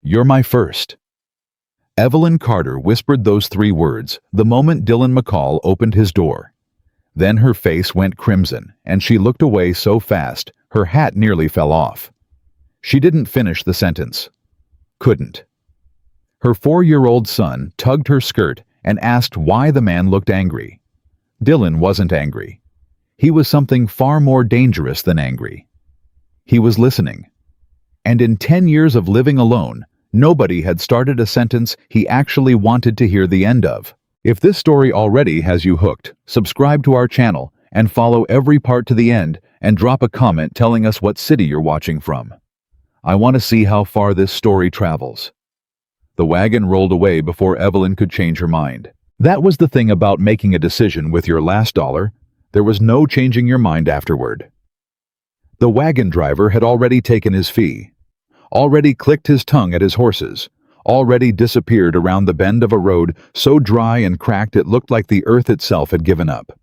You're my first." Evelyn Carter whispered those 3 words the moment Dylan McCall opened his door. Then her face went crimson, and she looked away so fast, her hat nearly fell off. She didn't finish the sentence. Couldn't. Her 4-year-old son tugged her skirt and asked why the man looked angry. Dylan wasn't angry. He was something far more dangerous than angry. He was listening. And in 10 years of living alone, nobody had started a sentence he actually wanted to hear the end of. If this story already has you hooked, subscribe to our channel and follow every part to the end and drop a comment telling us what city you're watching from. I want to see how far this story travels. The wagon rolled away before Evelyn could change her mind. That was the thing about making a decision with your last dollar. There was no changing your mind afterward. The wagon driver had already taken his fee, already clicked his tongue at his horses, already disappeared around the bend of a road so dry and cracked it looked like the earth itself had given up.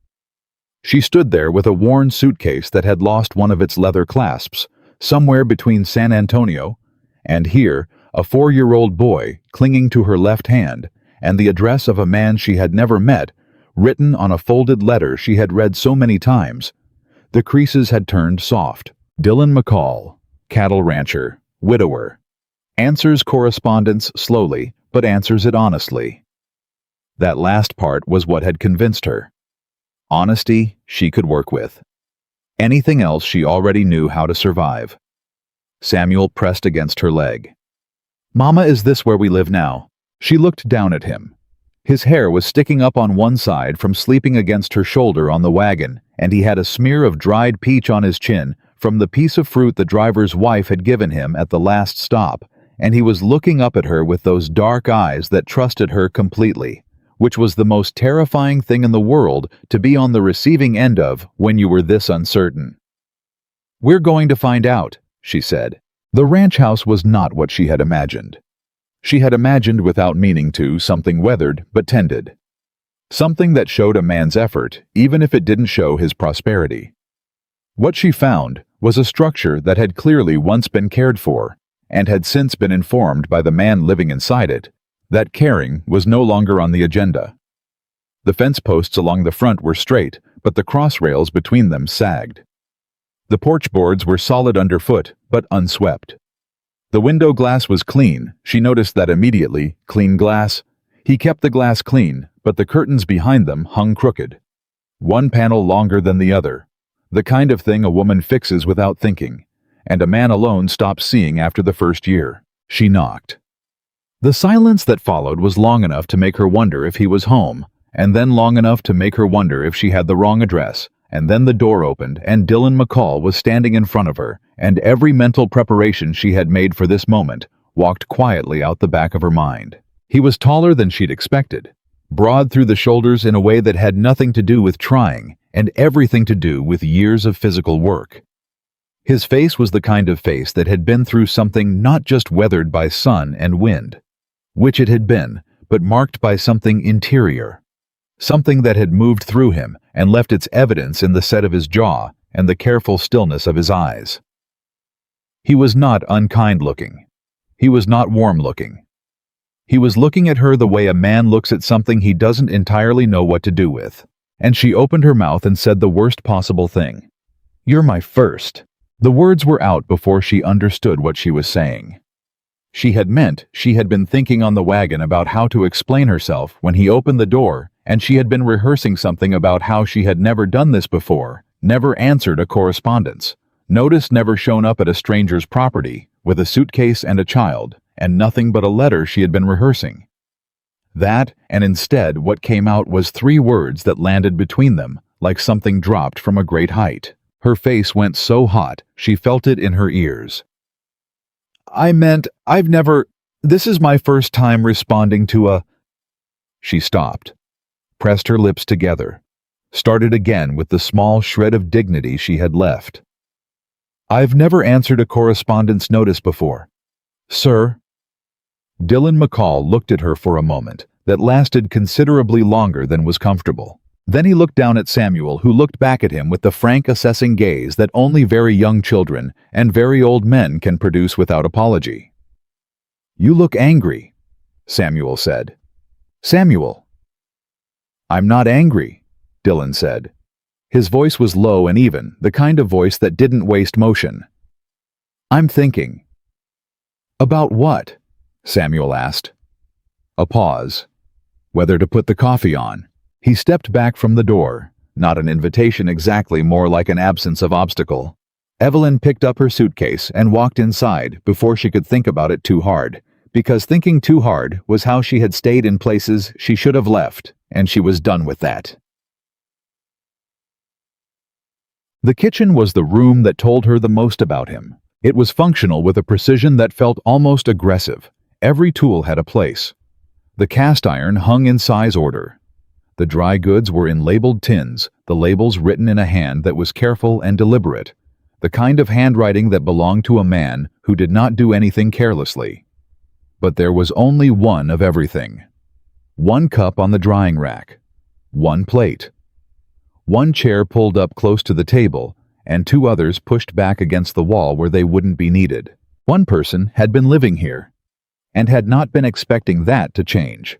She stood there with a worn suitcase that had lost one of its leather clasps, somewhere between San Antonio and here, a 4-year-old boy clinging to her left hand, and the address of a man she had never met, written on a folded letter she had read so many times. The creases had turned soft. Dylan McCall, cattle rancher, widower. Answers correspondence slowly, but answers it honestly. That last part was what had convinced her. Honesty she could work with. Anything else she already knew how to survive. Samuel pressed against her leg. "Mama, is this where we live now?" She looked down at him. His hair was sticking up on one side from sleeping against her shoulder on the wagon, and he had a smear of dried peach on his chin from the piece of fruit the driver's wife had given him at the last stop, and he was looking up at her with those dark eyes that trusted her completely, which was the most terrifying thing in the world to be on the receiving end of when you were this uncertain. "We're going to find out," she said. The ranch house was not what she had imagined. She had imagined without meaning to something weathered but tended. Something that showed a man's effort, even if it didn't show his prosperity. What she found was a structure that had clearly once been cared for, and had since been informed by the man living inside it that caring was no longer on the agenda. The fence posts along the front were straight, but the cross rails between them sagged. The porch boards were solid underfoot, but unswept. The window glass was clean. She noticed that immediately. Clean glass. He kept the glass clean, but the curtains behind them hung crooked. One panel longer than the other. The kind of thing a woman fixes without thinking, and a man alone stops seeing after the first year. She knocked. The silence that followed was long enough to make her wonder if he was home, and then long enough to make her wonder if she had the wrong address, and then the door opened and Dylan McCall was standing in front of her, and every mental preparation she had made for this moment walked quietly out the back of her mind. He was taller than she'd expected, broad through the shoulders in a way that had nothing to do with trying, and everything to do with years of physical work. His face was the kind of face that had been through something not just weathered by sun and wind, which it had been, but marked by something interior. Something that had moved through him and left its evidence in the set of his jaw and the careful stillness of his eyes. He was not unkind-looking. He was not warm-looking. He was looking at her the way a man looks at something he doesn't entirely know what to do with. And she opened her mouth and said the worst possible thing. "You're my first." The words were out before she understood what she was saying. She had meant she had been thinking on the wagon about how to explain herself when he opened the door, and she had been rehearsing something about how she had never done this before, never answered a correspondence, notice never shown up at a stranger's property, with a suitcase and a child, and nothing but a letter she had been rehearsing. That, and instead what came out was 3 words that landed between them, like something dropped from a great height. Her face went so hot, she felt it in her ears. "I meant, this is my first time responding to a..." She stopped, pressed her lips together, started again with the small shred of dignity she had left. "I've never answered a correspondence notice before, sir." Dylan McCall looked at her for a moment that lasted considerably longer than was comfortable. Then he looked down at Samuel, who looked back at him with the frank, assessing gaze that only very young children and very old men can produce without apology. "You look angry," Samuel said. "Samuel." "I'm not angry," Dylan said. His voice was low and even, the kind of voice that didn't waste motion. "I'm thinking." "About what?" Samuel asked. A pause. Whether to put the coffee on. He stepped back from the door. Not an invitation exactly, more like an absence of obstacle. Evelyn picked up her suitcase and walked inside before she could think about it too hard, because thinking too hard was how she had stayed in places she should have left, and she was done with that. The kitchen was the room that told her the most about him. It was functional with a precision that felt almost aggressive. Every tool had a place. The cast iron hung in size order. The dry goods were in labeled tins, the labels written in a hand that was careful and deliberate, the kind of handwriting that belonged to a man who did not do anything carelessly. But there was only one of everything. One cup on the drying rack. One plate. One chair pulled up close to the table, and two others pushed back against the wall where they wouldn't be needed. One person had been living here, and had not been expecting that to change.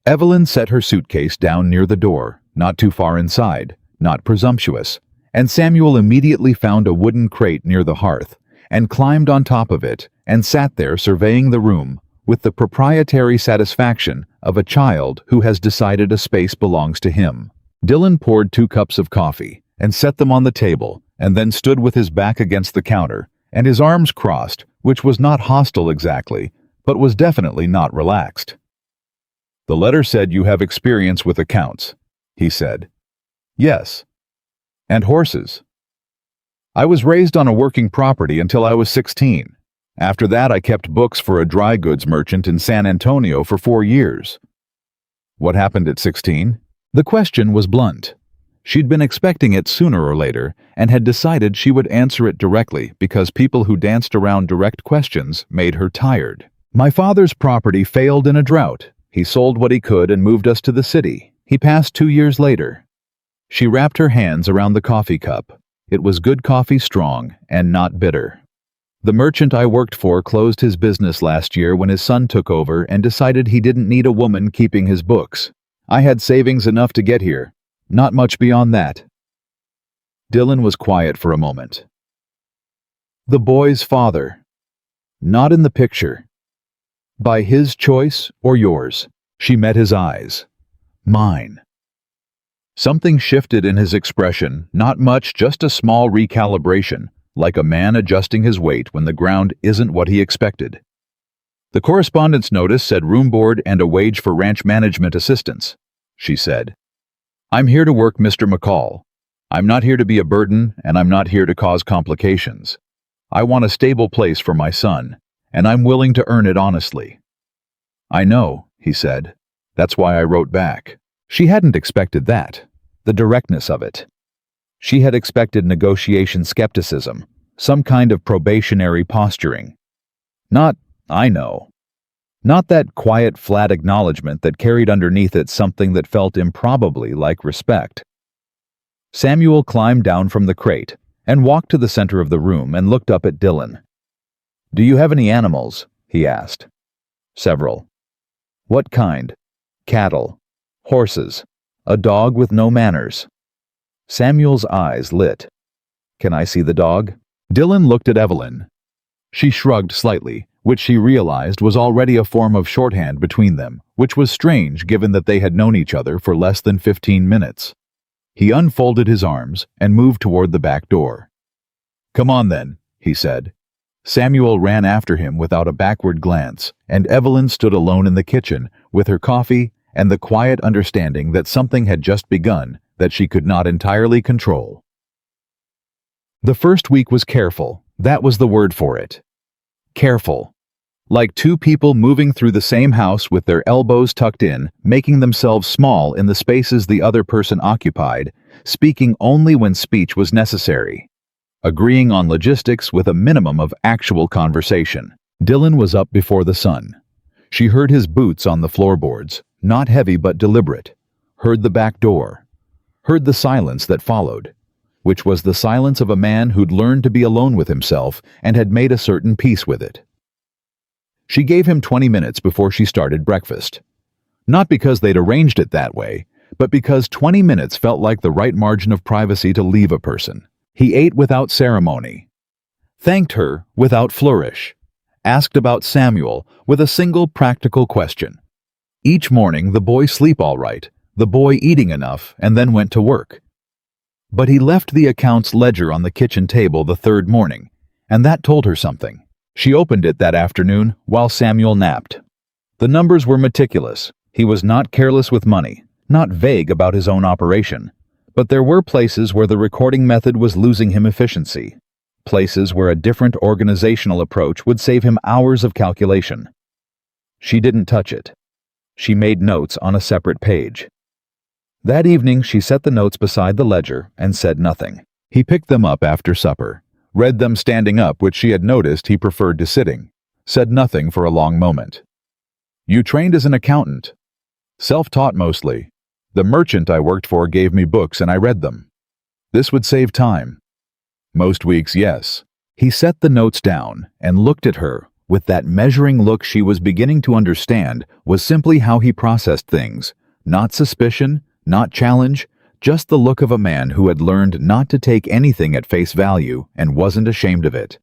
Evelyn set her suitcase down near the door, not too far inside, not presumptuous, and Samuel immediately found a wooden crate near the hearth, and climbed on top of it, and sat there surveying the room, with the proprietary satisfaction of a child who has decided a space belongs to him. Dylan poured 2 cups of coffee, and set them on the table, and then stood with his back against the counter, and his arms crossed, which was not hostile exactly, but was definitely not relaxed. "The letter said you have experience with accounts," he said. "Yes." "And horses?" "I was raised on a working property until I was 16. After that I kept books for a dry goods merchant in San Antonio for 4 years. "What happened at 16? The question was blunt. She'd been expecting it sooner or later, and had decided she would answer it directly because people who danced around direct questions made her tired. "My father's property failed in a drought. He sold what he could and moved us to the city. He passed 2 years later." She wrapped her hands around the coffee cup. It was good coffee, strong, and not bitter. "The merchant I worked for closed his business last year when his son took over and decided he didn't need a woman keeping his books. I had savings enough to get here. Not much beyond that." Dylan was quiet for a moment. "The boy's father. Not in the picture. By his choice or yours?" She met his eyes. "Mine." Something shifted in his expression, not much, just a small recalibration, like a man adjusting his weight when the ground isn't what he expected. "The correspondence notice said room board and a wage for ranch management assistance," she said. "I'm here to work, Mr. McCall. I'm not here to be a burden, and I'm not here to cause complications. I want a stable place for my son, and I'm willing to earn it honestly." "I know," he said. "That's why I wrote back." She hadn't expected that, the directness of it. She had expected negotiation skepticism, some kind of probationary posturing. Not, "I know." Not that quiet, flat acknowledgement that carried underneath it something that felt improbably like respect. Samuel climbed down from the crate and walked to the center of the room and looked up at Dylan. "Do you have any animals?" he asked. "Several." "What kind?" "Cattle. Horses. A dog with no manners." Samuel's eyes lit. "Can I see the dog?" Dylan looked at Evelyn. She shrugged slightly, which she realized was already a form of shorthand between them, which was strange given that they had known each other for less than 15 minutes. He unfolded his arms and moved toward the back door. "Come on then," he said. Samuel ran after him without a backward glance, and Evelyn stood alone in the kitchen with her coffee and the quiet understanding that something had just begun that she could not entirely control. The first week was careful. That was the word for it. Careful. Like two people moving through the same house with their elbows tucked in, making themselves small in the spaces the other person occupied, speaking only when speech was necessary. Agreeing on logistics with a minimum of actual conversation. Dylan was up before the sun. She heard his boots on the floorboards, not heavy but deliberate. Heard the back door. Heard the silence that followed, which was the silence of a man who'd learned to be alone with himself and had made a certain peace with it. She gave him 20 minutes before she started breakfast. Not because they'd arranged it that way, but because 20 minutes felt like the right margin of privacy to leave a person. He ate without ceremony, thanked her without flourish, asked about Samuel with a single practical question. Each morning the boy sleep all right, the boy eating enough, and then went to work. But he left the accounts ledger on the kitchen table the third morning, and that told her something. She opened it that afternoon while Samuel napped. The numbers were meticulous. He was not careless with money, not vague about his own operation. But there were places where the recording method was losing him efficiency. Places where a different organizational approach would save him hours of calculation. She didn't touch it. She made notes on a separate page. That evening she set the notes beside the ledger and said nothing. He picked them up after supper, read them standing up, which she had noticed he preferred to sitting, said nothing for a long moment. "You trained as an accountant?" "Self-taught mostly. The merchant I worked for gave me books and I read them." "This would save time." "Most weeks, yes." He set the notes down and looked at her with that measuring look she was beginning to understand was simply how he processed things. Not suspicion, not challenge, just the look of a man who had learned not to take anything at face value and wasn't ashamed of it.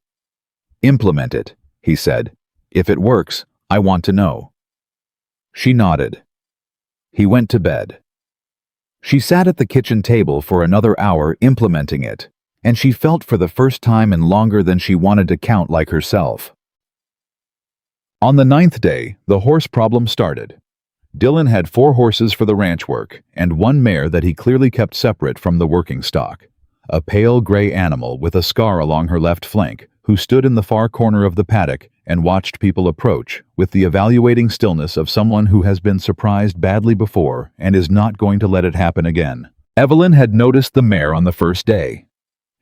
"Implement it," he said. "If it works, I want to know." She nodded. He went to bed. She sat at the kitchen table for another hour implementing it, and she felt for the first time in longer than she wanted to count like herself. On the 9th day, the horse problem started. Dylan had 4 horses for the ranch work, and 1 mare that he clearly kept separate from the working stock. A pale gray animal with a scar along her left flank, who stood in the far corner of the paddock and watched people approach with the evaluating stillness of someone who has been surprised badly before and is not going to let it happen again. Evelyn had noticed the mare on the first day.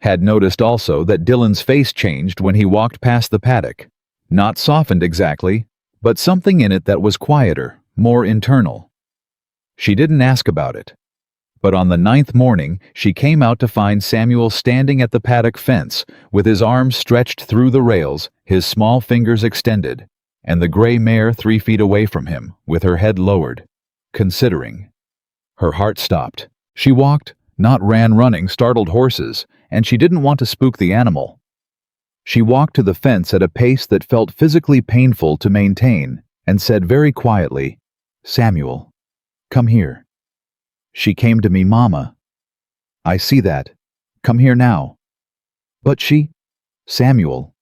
Had noticed also that Dylan's face changed when he walked past the paddock. Not softened exactly, but something in it that was quieter, more internal. She didn't ask about it. But on the 9th morning, she came out to find Samuel standing at the paddock fence, with his arms stretched through the rails, his small fingers extended, and the gray mare 3 feet away from him, with her head lowered, considering. Her heart stopped. She walked, not ran running startled horses, and she didn't want to spook the animal. She walked to the fence at a pace that felt physically painful to maintain, and said very quietly, "Samuel, come here." "She came to me, Mama." "I see that. Come here now." "But Samuel."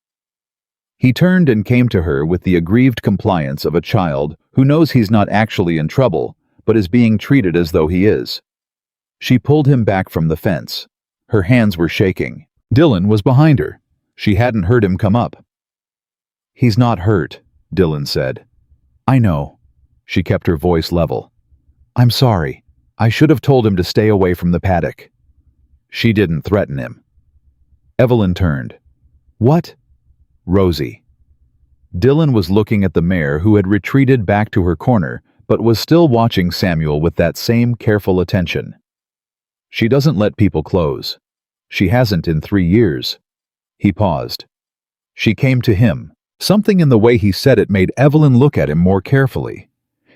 He turned and came to her with the aggrieved compliance of a child who knows he's not actually in trouble, but is being treated as though he is. She pulled him back from the fence. Her hands were shaking. Dylan was behind her. She hadn't heard him come up. "He's not hurt," Dylan said. "I know." She kept her voice level. "I'm sorry. I should have told him to stay away from the paddock." She didn't threaten him. Evelyn turned. "What?" "Rosie." Dylan was looking at the mare who had retreated back to her corner, but was still watching Samuel with that same careful attention. "She doesn't let people close. She hasn't in 3 years. He paused. She came to him. Something in the way he said it made Evelyn look at him more carefully.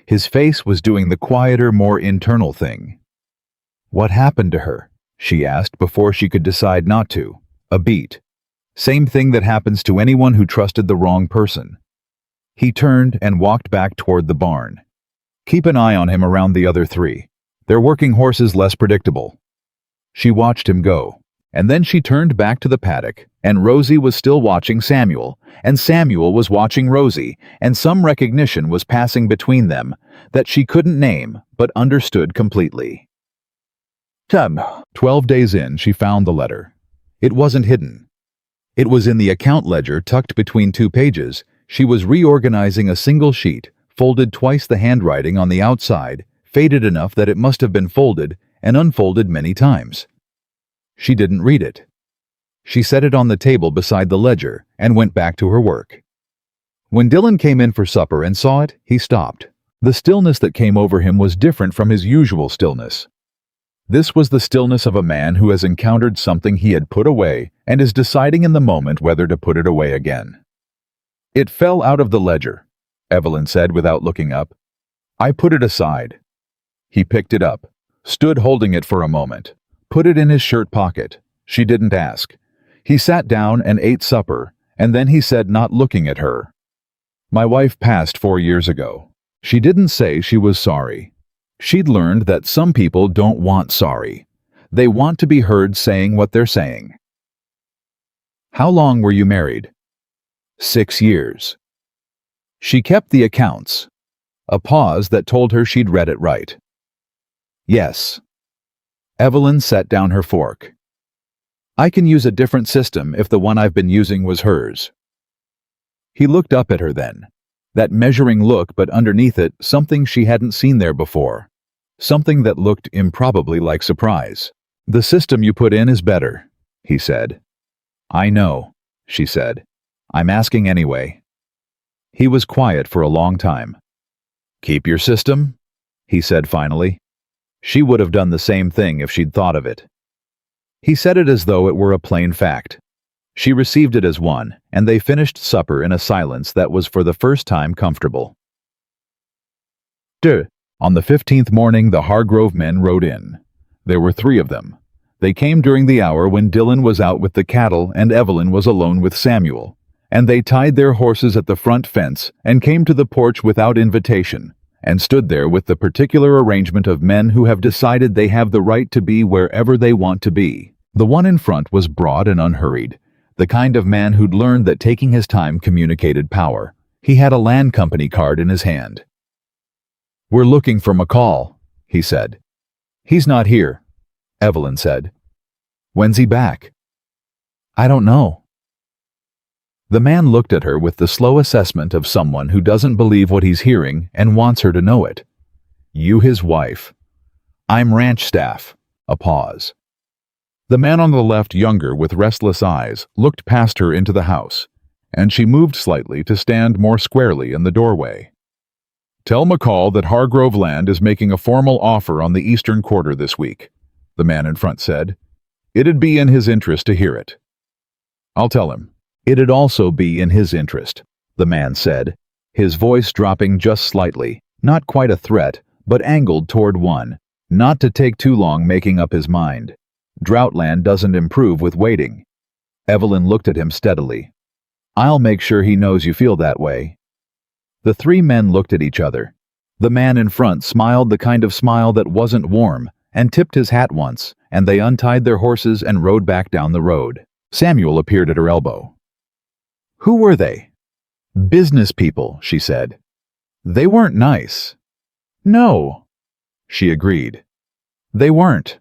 His face was doing the quieter, more internal thing. "What happened to her?" she asked before she could decide not to. A beat. Same thing that happens to anyone who trusted the wrong person. He turned and walked back toward the barn. "Keep an eye on him around the other 3. They're working horses less predictable." She watched him go, and then she turned back to the paddock, and Rosie was still watching Samuel, and Samuel was watching Rosie, and some recognition was passing between them that she couldn't name but understood completely. 12 days in, she found the letter. It wasn't hidden. It was in the account ledger tucked between 2 pages. She was reorganizing a single sheet, folded twice the handwriting on the outside, faded enough that it must have been folded and unfolded many times. She didn't read it. She set it on the table beside the ledger and went back to her work. When Dylan came in for supper and saw it, he stopped. The stillness that came over him was different from his usual stillness. This was the stillness of a man who has encountered something he had put away and is deciding in the moment whether to put it away again. It fell out of the ledger, Evelyn said without looking up. I put it aside. He picked it up, stood holding it for a moment, put it in his shirt pocket. She didn't ask. He sat down and ate supper, and then he said, not looking at her, My wife passed 4 years ago. She didn't say she was sorry. She'd learned that some people don't want sorry. They want to be heard saying what they're saying. How long were you married? 6 years. She kept the accounts. A pause that told her she'd read it right. Yes. Evelyn set down her fork. I can use a different system if the one I've been using was hers. He looked up at her then. That measuring look, but underneath it, something she hadn't seen there before. Something that looked improbably like surprise. The system you put in is better, he said. I know, she said. I'm asking anyway. He was quiet for a long time. Keep your system? He said finally. She would have done the same thing if she'd thought of it. He said it as though it were a plain fact. She received it as one, and they finished supper in a silence that was for the first time comfortable. On the 15th morning, the Hargrove men rode in. There were 3 of them. They came during the hour when Dylan was out with the cattle and Evelyn was alone with Samuel, and they tied their horses at the front fence and came to the porch without invitation, and stood there with the particular arrangement of men who have decided they have the right to be wherever they want to be. The one in front was broad and unhurried, the kind of man who'd learned that taking his time communicated power. He had a land company card in his hand. We're looking for McCall, he said. He's not here, Evelyn said. When's he back? I don't know. The man looked at her with the slow assessment of someone who doesn't believe what he's hearing and wants her to know it. You his wife. I'm ranch staff. A pause. The man on the left, younger with restless eyes, looked past her into the house, and she moved slightly to stand more squarely in the doorway. Tell McCall that Hargrove Land is making a formal offer on the eastern quarter this week, the man in front said. It'd be in his interest to hear it. I'll tell him. It'd also be in his interest, the man said, his voice dropping just slightly, not quite a threat, but angled toward one, not to take too long making up his mind. Droughtland doesn't improve with waiting. Evelyn looked at him steadily. I'll make sure he knows you feel that way. The 3 men looked at each other. The man in front smiled the kind of smile that wasn't warm, and tipped his hat once, and they untied their horses and rode back down the road. Samuel appeared at her elbow. Who were they? Business people, she said. They weren't nice. No, she agreed. They weren't.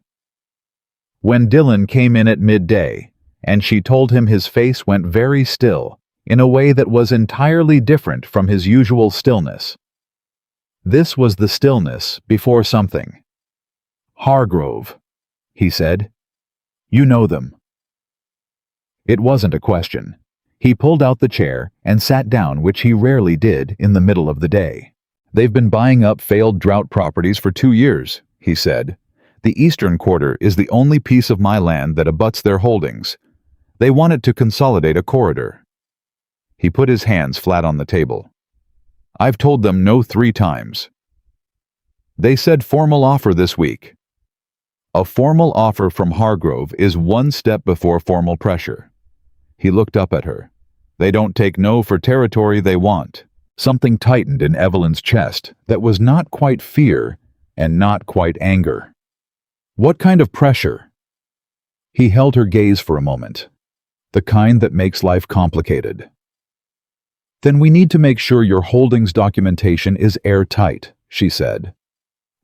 When Dylan came in at midday, and she told him, his face went very still, in a way that was entirely different from his usual stillness. This was the stillness before something. Hargrove, he said. You know them. It wasn't a question. He pulled out the chair and sat down, which he rarely did in the middle of the day. They've been buying up failed drought properties for 2 years, he said. The eastern quarter is the only piece of my land that abuts their holdings. They wanted to consolidate a corridor. He put his hands flat on the table. I've told them no 3 times. They said formal offer this week. A formal offer from Hargrove is 1 step before formal pressure. He looked up at her. They don't take no for territory they want. Something tightened in Evelyn's chest that was not quite fear and not quite anger. What kind of pressure? He held her gaze for a moment. The kind that makes life complicated. Then we need to make sure your holdings documentation is airtight, she said.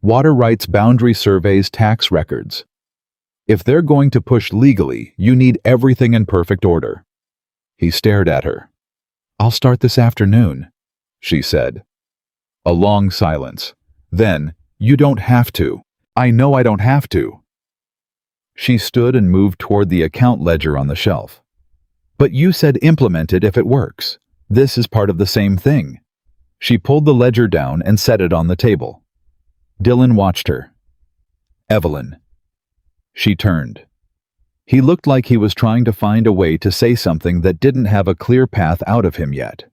Water rights boundary surveys, tax records. If they're going to push legally, you need everything in perfect order. He stared at her. I'll start this afternoon, she said. A long silence. Then, you don't have to. I know I don't have to. She stood and moved toward the account ledger on the shelf. But you said implement it if it works. This is part of the same thing. She pulled the ledger down and set it on the table. Dylan watched her. Evelyn. She turned. He looked like he was trying to find a way to say something that didn't have a clear path out of him yet.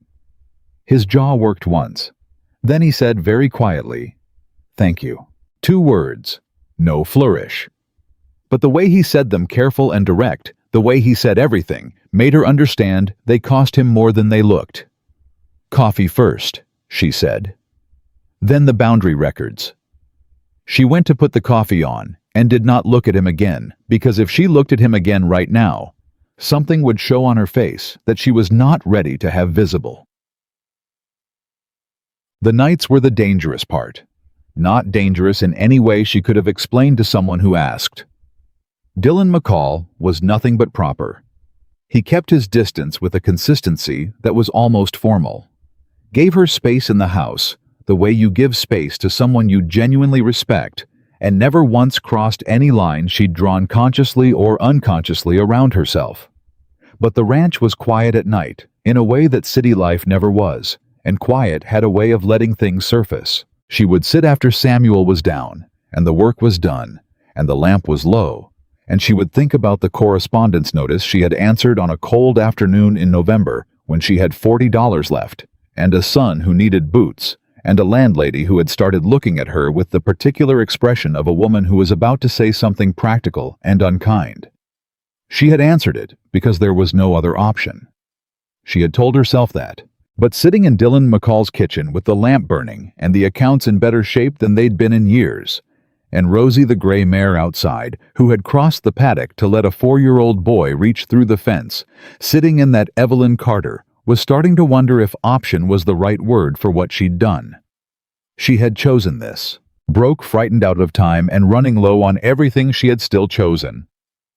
His jaw worked once. Then he said very quietly, "Thank you." 2 words, no flourish. But the way he said them, careful and direct, the way he said everything, made her understand they cost him more than they looked. "Coffee first," she said. Then the boundary records. She went to put the coffee on and did not look at him again, because if she looked at him again right now, something would show on her face that she was not ready to have visible. The nights were the dangerous part. Not dangerous in any way she could have explained to someone who asked. Dylan McCall was nothing but proper. He kept his distance with a consistency that was almost formal. Gave her space in the house, the way you give space to someone you genuinely respect, and never once crossed any line she'd drawn consciously or unconsciously around herself. But the ranch was quiet at night, in a way that city life never was, and quiet had a way of letting things surface. She would sit after Samuel was down, and the work was done, and the lamp was low, and she would think about the correspondence notice she had answered on a cold afternoon in November when she had $40 left, and a son who needed boots, and a landlady who had started looking at her with the particular expression of a woman who was about to say something practical and unkind. She had answered it because there was no other option. She had told herself that. But sitting in Dylan McCall's kitchen with the lamp burning and the accounts in better shape than they'd been in years, and Rosie the gray mare outside, who had crossed the paddock to let a 4-year-old boy reach through the fence, sitting in that Evelyn Carter, was starting to wonder if option was the right word for what she'd done. She had chosen this, broke, frightened out of time, and running low on everything she had still chosen.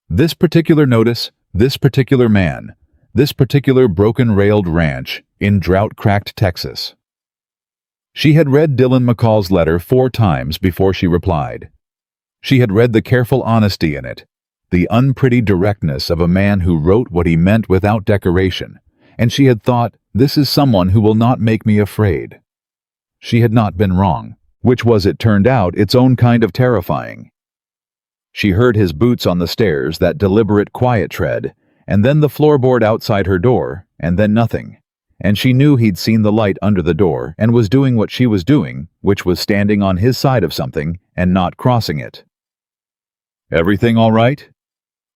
This particular notice, this particular man, this particular broken-railed ranch in drought-cracked Texas. She had read Dylan McCall's letter 4 times before she replied. She had read the careful honesty in it, the unpretty directness of a man who wrote what he meant without decoration, and she had thought, this is someone who will not make me afraid. She had not been wrong, which was, it turned out, its own kind of terrifying. She heard his boots on the stairs, that deliberate, quiet tread, and then the floorboard outside her door, and then nothing. And she knew he'd seen the light under the door and was doing what she was doing, which was standing on his side of something and not crossing it. "Everything all right?"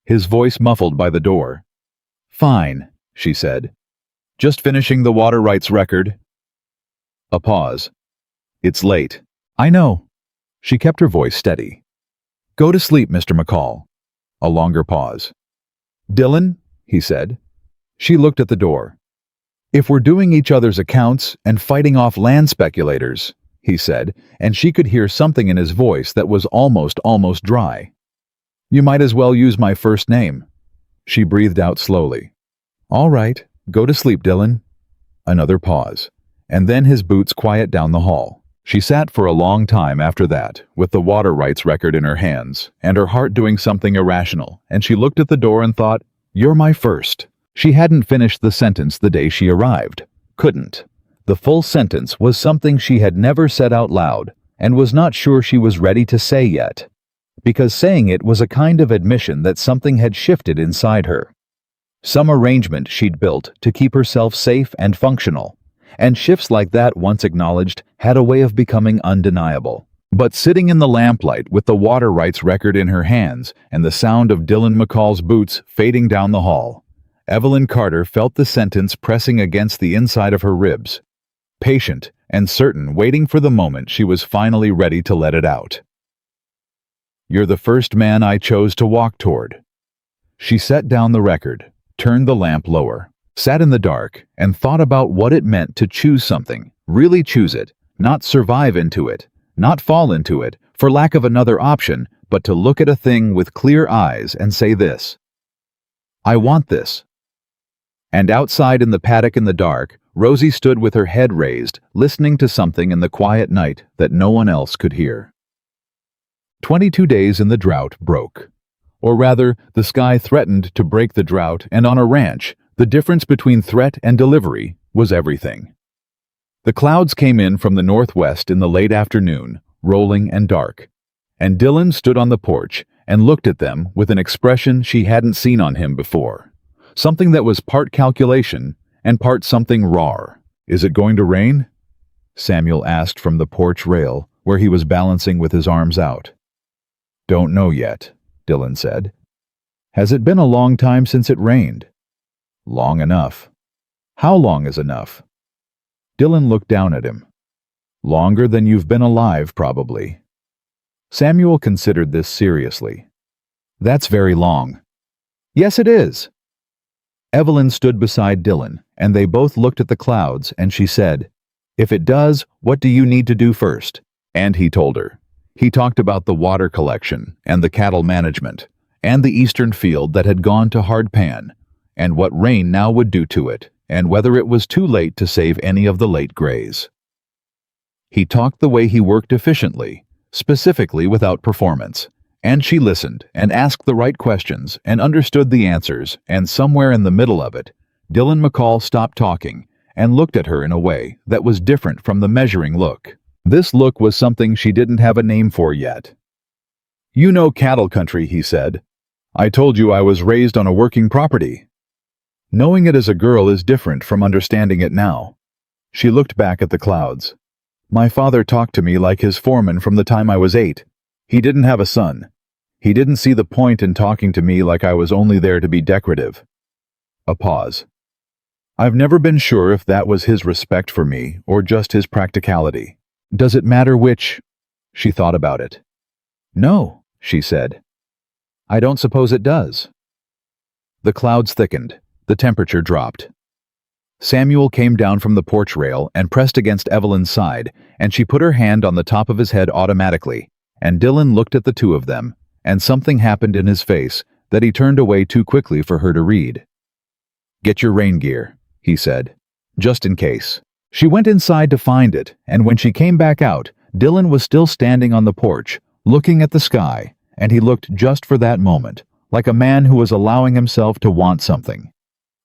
His voice muffled by the door. "Fine," she said. "Just finishing the water rights record." A pause. "It's late." "I know." She kept her voice steady. "Go to sleep, Mr. McCall." A longer pause. "Dylan," he said. She looked at the door. "If we're doing each other's accounts and fighting off land speculators," he said, and she could hear something in his voice that was almost dry. "You might as well use my first name." She breathed out slowly. "All right, go to sleep, Dylan." Another pause, and then his boots quiet down the hall. She sat for a long time after that, with the water rights record in her hands, and her heart doing something irrational, and she looked at the door and thought, "You're my first." She hadn't finished the sentence the day she arrived. Couldn't. The full sentence was something she had never said out loud, and was not sure she was ready to say yet. Because saying it was a kind of admission that something had shifted inside her. Some arrangement she'd built to keep herself safe and functional. And shifts like that, once acknowledged, had a way of becoming undeniable. But sitting in the lamplight with the water rights record in her hands and the sound of Dylan McCall's boots fading down the hall, Evelyn Carter felt the sentence pressing against the inside of her ribs. Patient and certain, waiting for the moment she was finally ready to let it out. "You're the first man I chose to walk toward." She set down the record, turned the lamp lower, sat in the dark, and thought about what it meant to choose something, really choose it, not survive into it, not fall into it, for lack of another option, but to look at a thing with clear eyes and say this: "I want this." And outside in the paddock in the dark, Rosie stood with her head raised, listening to something in the quiet night that no one else could hear. 22 days in the drought broke. Or rather, the sky threatened to break the drought, and on a ranch, the difference between threat and delivery was everything. The clouds came in from the northwest in the late afternoon, rolling and dark, and Dylan stood on the porch and looked at them with an expression she hadn't seen on him before, something that was part calculation and part something raw. Is it going to rain? Samuel asked from the porch rail, where he was balancing with his arms out. Don't know yet, Dylan said. Has it been a long time since it rained? Long enough. How long is enough? Dylan looked down at him. Longer than you've been alive, probably. Samuel considered this seriously. That's very long. Yes, it is. Evelyn stood beside Dylan, and they both looked at the clouds, and she said, If it does, what do you need to do first? And he told her. He talked about the water collection, and the cattle management, and the eastern field that had gone to hard pan, and what rain now would do to it, and whether it was too late to save any of the late grays. He talked the way he worked efficiently, specifically without performance, and she listened and asked the right questions and understood the answers, and somewhere in the middle of it, Dylan McCall stopped talking and looked at her in a way that was different from the measuring look. This look was something she didn't have a name for yet. You know cattle country, he said. I told you I was raised on a working property. Knowing it as a girl is different from understanding it now. She looked back at the clouds. My father talked to me like his foreman from the time I was 8. He didn't have a son. He didn't see the point in talking to me like I was only there to be decorative. A pause. I've never been sure if that was his respect for me or just his practicality. Does it matter which? She thought about it. No, she said. I don't suppose it does. The clouds thickened. The temperature dropped. Samuel came down from the porch rail and pressed against Evelyn's side, and she put her hand on the top of his head automatically, and Dylan looked at the two of them, and something happened in his face that he turned away too quickly for her to read. Get your rain gear, he said, just in case. She went inside to find it, and when she came back out, Dylan was still standing on the porch, looking at the sky, and he looked just for that moment, like a man who was allowing himself to want something.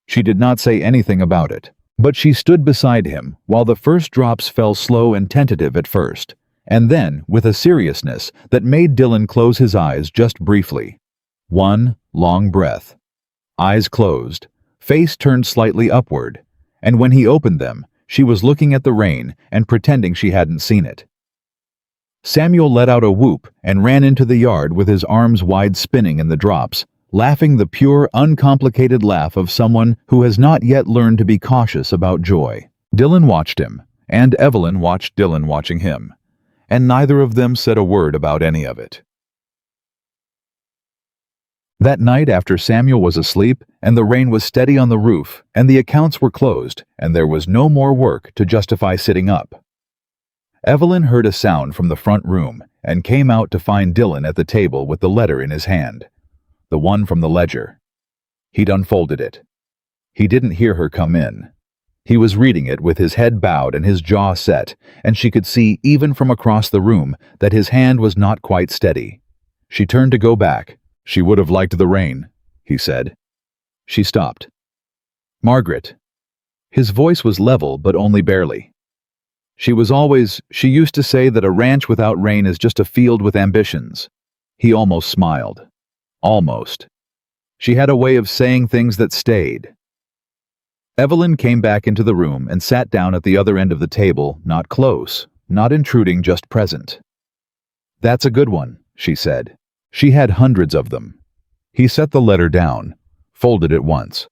She did not say anything about it, but she stood beside him while the first drops fell slow and tentative at first, and then with a seriousness that made Dylan close his eyes just briefly. One long breath. Eyes closed, face turned slightly upward, and when he opened them, she was looking at the rain and pretending she hadn't seen it. Samuel let out a whoop and ran into the yard with his arms wide spinning in the drops, laughing the pure, uncomplicated laugh of someone who has not yet learned to be cautious about joy. Dylan watched him, and Evelyn watched Dylan watching him, and neither of them said a word about any of it. That night after Samuel was asleep, and the rain was steady on the roof, and the accounts were closed, and there was no more work to justify sitting up, Evelyn heard a sound from the front room and came out to find Dylan at the table with the letter in his hand. The one from the ledger. He'd unfolded it. He didn't hear her come in. He was reading it with his head bowed and his jaw set, and she could see, even from across the room, that his hand was not quite steady. She turned to go back. She would have liked the rain, he said. She stopped. Margaret. His voice was level, but only barely. She used to say that a ranch without rain is just a field with ambitions. He almost smiled. Almost. She had a way of saying things that stayed. Evelyn came back into the room and sat down at the other end of the table, not close, not intruding, just present. That's a good one, she said. She had hundreds of them. He set the letter down, folded it once.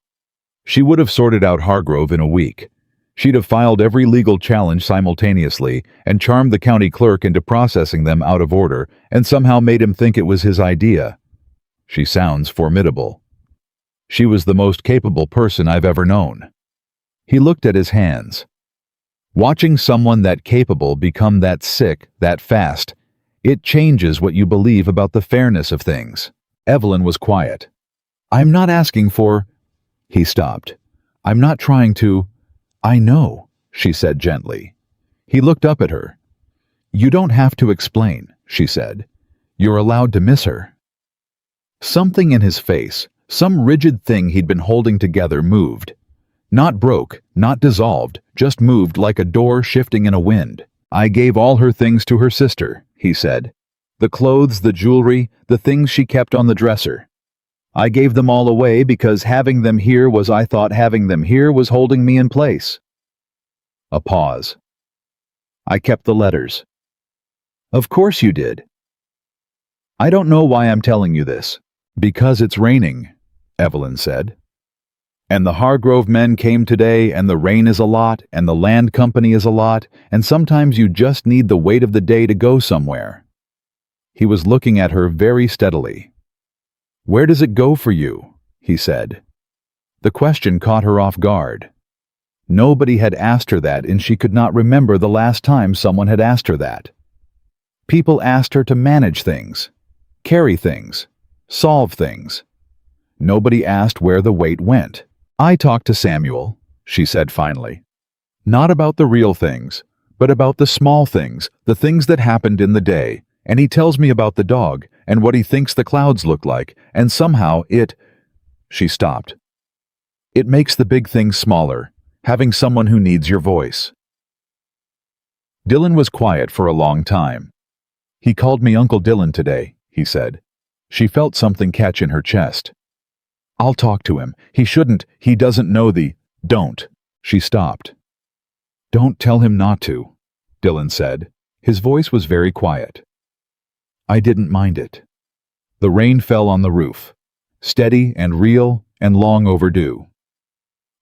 She would have sorted out Hargrove in a week. She'd have filed every legal challenge simultaneously and charmed the county clerk into processing them out of order and somehow made him think it was his idea. She sounds formidable. She was the most capable person I've ever known. He looked at his hands. Watching someone that capable become that sick, that fast, it changes what you believe about the fairness of things. Evelyn was quiet. I'm not asking for... He stopped. I'm not trying to... I know, she said gently. He looked up at her. You don't have to explain, she said. You're allowed to miss her. Something in his face, some rigid thing he'd been holding together, moved. Not broke, not dissolved, just moved like a door shifting in a wind. I gave all her things to her sister, he said. The clothes, the jewelry, the things she kept on the dresser. I gave them all away because having them here was, I thought having them here was holding me in place. A pause. I kept the letters. Of course you did. I don't know why I'm telling you this. Because it's raining, Evelyn said. And the Hargrove men came today, and the rain is a lot, and the land company is a lot, and sometimes you just need the weight of the day to go somewhere. He was looking at her very steadily. Where does it go for you? He said. The question caught her off guard. Nobody had asked her that, and she could not remember the last time someone had asked her that. People asked her to manage things, carry things, solve things. Nobody asked where the weight went. I talked to Samuel, she said finally. Not about the real things, but about the small things, the things that happened in the day, and he tells me about the dog and what he thinks the clouds look like, and somehow She stopped. It makes the big things smaller, having someone who needs your voice. Dylan was quiet for a long time. He called me Uncle Dylan today, he said. She felt something catch in her chest. I'll talk to him. He shouldn't. He doesn't know the... Don't. She stopped. Don't tell him not to, Dylan said. His voice was very quiet. I didn't mind it. The rain fell on the roof, steady and real and long overdue.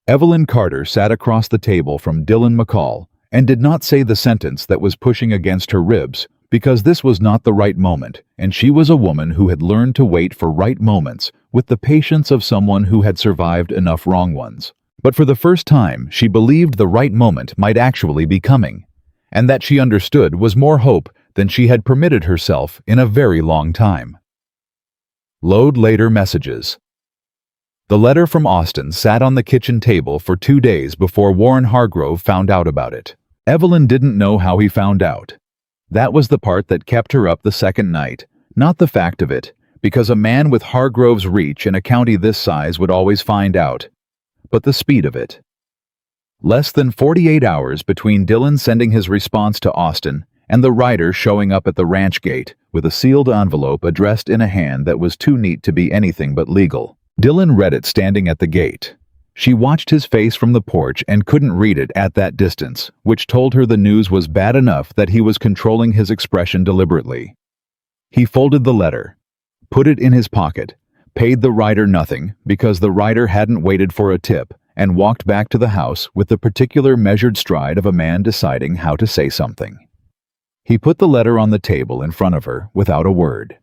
Evelyn Carter sat across the table from Dylan McCall and did not say the sentence that was pushing against her ribs, because this was not the right moment, and she was a woman who had learned to wait for right moments with the patience of someone who had survived enough wrong ones. But for the first time, she believed the right moment might actually be coming, and that she understood was more hope than she had permitted herself in a very long time. Load later messages. The letter from Austin sat on the kitchen table for 2 days before Warren Hargrove found out about it. Evelyn didn't know how he found out. That was the part that kept her up the second night, not the fact of it, because a man with Hargrove's reach in a county this size would always find out, but the speed of it. Less than 48 hours between Dylan sending his response to Austin and the writer showing up at the ranch gate with a sealed envelope addressed in a hand that was too neat to be anything but legal. Dylan read it standing at the gate. She watched his face from the porch and couldn't read it at that distance, which told her the news was bad enough that he was controlling his expression deliberately. He folded the letter, put it in his pocket, paid the writer nothing because the writer hadn't waited for a tip, and walked back to the house with the particular measured stride of a man deciding how to say something. He put the letter on the table in front of her without a word.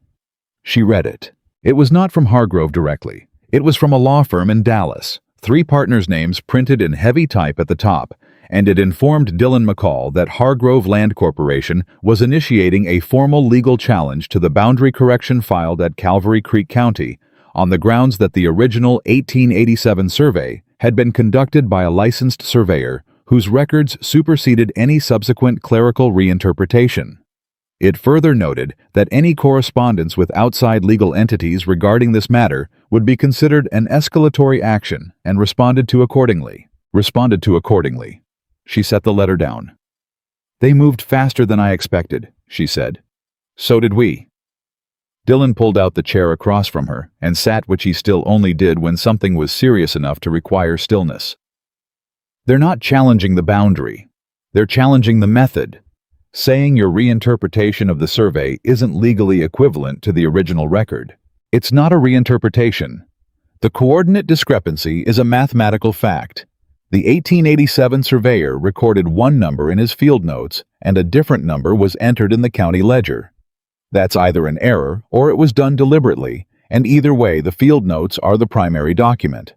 She read it. It was not from Hargrove directly. It was from a law firm in Dallas. 3 partners' names printed in heavy type at the top, and it informed Dylan McCall that Hargrove Land Corporation was initiating a formal legal challenge to the boundary correction filed at Calvary Creek County on the grounds that the original 1887 survey had been conducted by a licensed surveyor whose records superseded any subsequent clerical reinterpretation. It further noted that any correspondence with outside legal entities regarding this matter would be considered an escalatory action and responded to accordingly. She set the letter down. They moved faster than I expected, she said. So did we. Dylan pulled out the chair across from her and sat, which he still only did when something was serious enough to require stillness. They're not challenging the boundary. They're challenging the method. Saying your reinterpretation of the survey isn't legally equivalent to the original record. It's not a reinterpretation. The coordinate discrepancy is a mathematical fact. The 1887 surveyor recorded one number in his field notes, and a different number was entered in the county ledger. That's either an error or it was done deliberately, and either way the field notes are the primary document.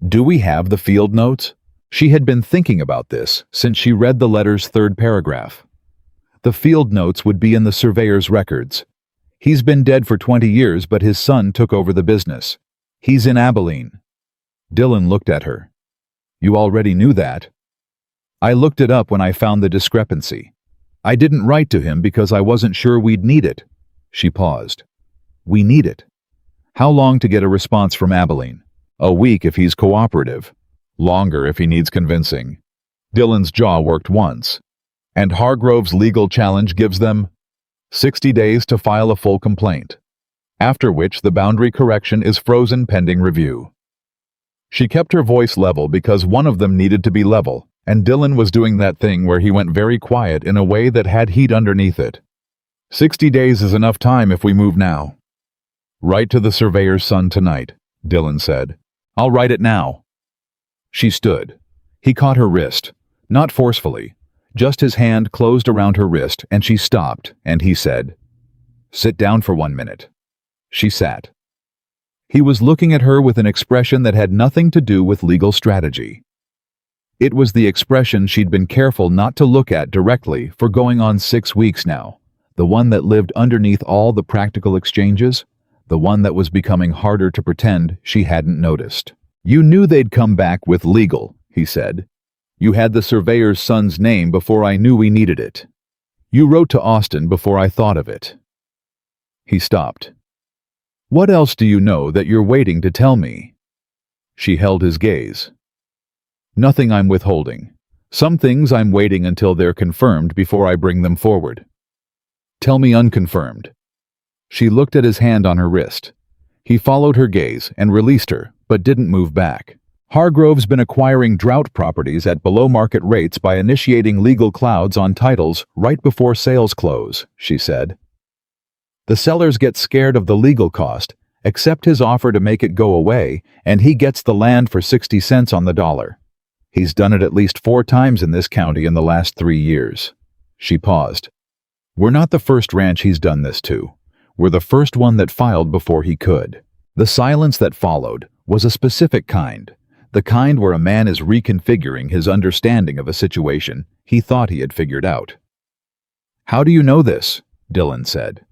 Do we have the field notes? She had been thinking about this since she read the letter's 3rd paragraph. The field notes would be in the surveyor's records. He's been dead for 20 years, but his son took over the business. He's in Abilene. Dylan looked at her. You already knew that. I looked it up when I found the discrepancy. I didn't write to him because I wasn't sure we'd need it. She paused. We need it. How long to get a response from Abilene? A week if he's cooperative. Longer if he needs convincing. Dylan's jaw worked once. And Hargrove's legal challenge gives them 60 days to file a full complaint, after which the boundary correction is frozen pending review. She kept her voice level because one of them needed to be level, And Dylan was doing that thing where he went very quiet in a way that had heat underneath it. 60 days is enough time if we move now. Write to the surveyor's son tonight, Dylan said. I'll write it now. She stood. He caught her wrist, not forcefully, just his hand closed around her wrist, and she stopped, and he said, Sit down for 1 minute. She sat. He was looking at her with an expression that had nothing to do with legal strategy. It was the expression she'd been careful not to look at directly for going on 6 weeks now, the one that lived underneath all the practical exchanges, the one that was becoming harder to pretend she hadn't noticed. You knew they'd come back with legal, he said. You had the surveyor's son's name before I knew we needed it. You wrote to Austin before I thought of it. He stopped. What else do you know that you're waiting to tell me? She held his gaze. Nothing I'm withholding. Some things I'm waiting until they're confirmed before I bring them forward. Tell me unconfirmed. She looked at his hand on her wrist. He followed her gaze and released her, but didn't move back. Hargrove's been acquiring drought properties at below-market rates by initiating legal clouds on titles right before sales close, she said. The sellers get scared of the legal cost, accept his offer to make it go away, and he gets the land for 60 cents on the dollar. He's done it at least 4 times in this county in the last 3 years. She paused. We're not the first ranch he's done this to. We're the first one that filed before he could. The silence that followed was a specific kind, the kind where a man is reconfiguring his understanding of a situation he thought he had figured out. How do you know this? Dylan said.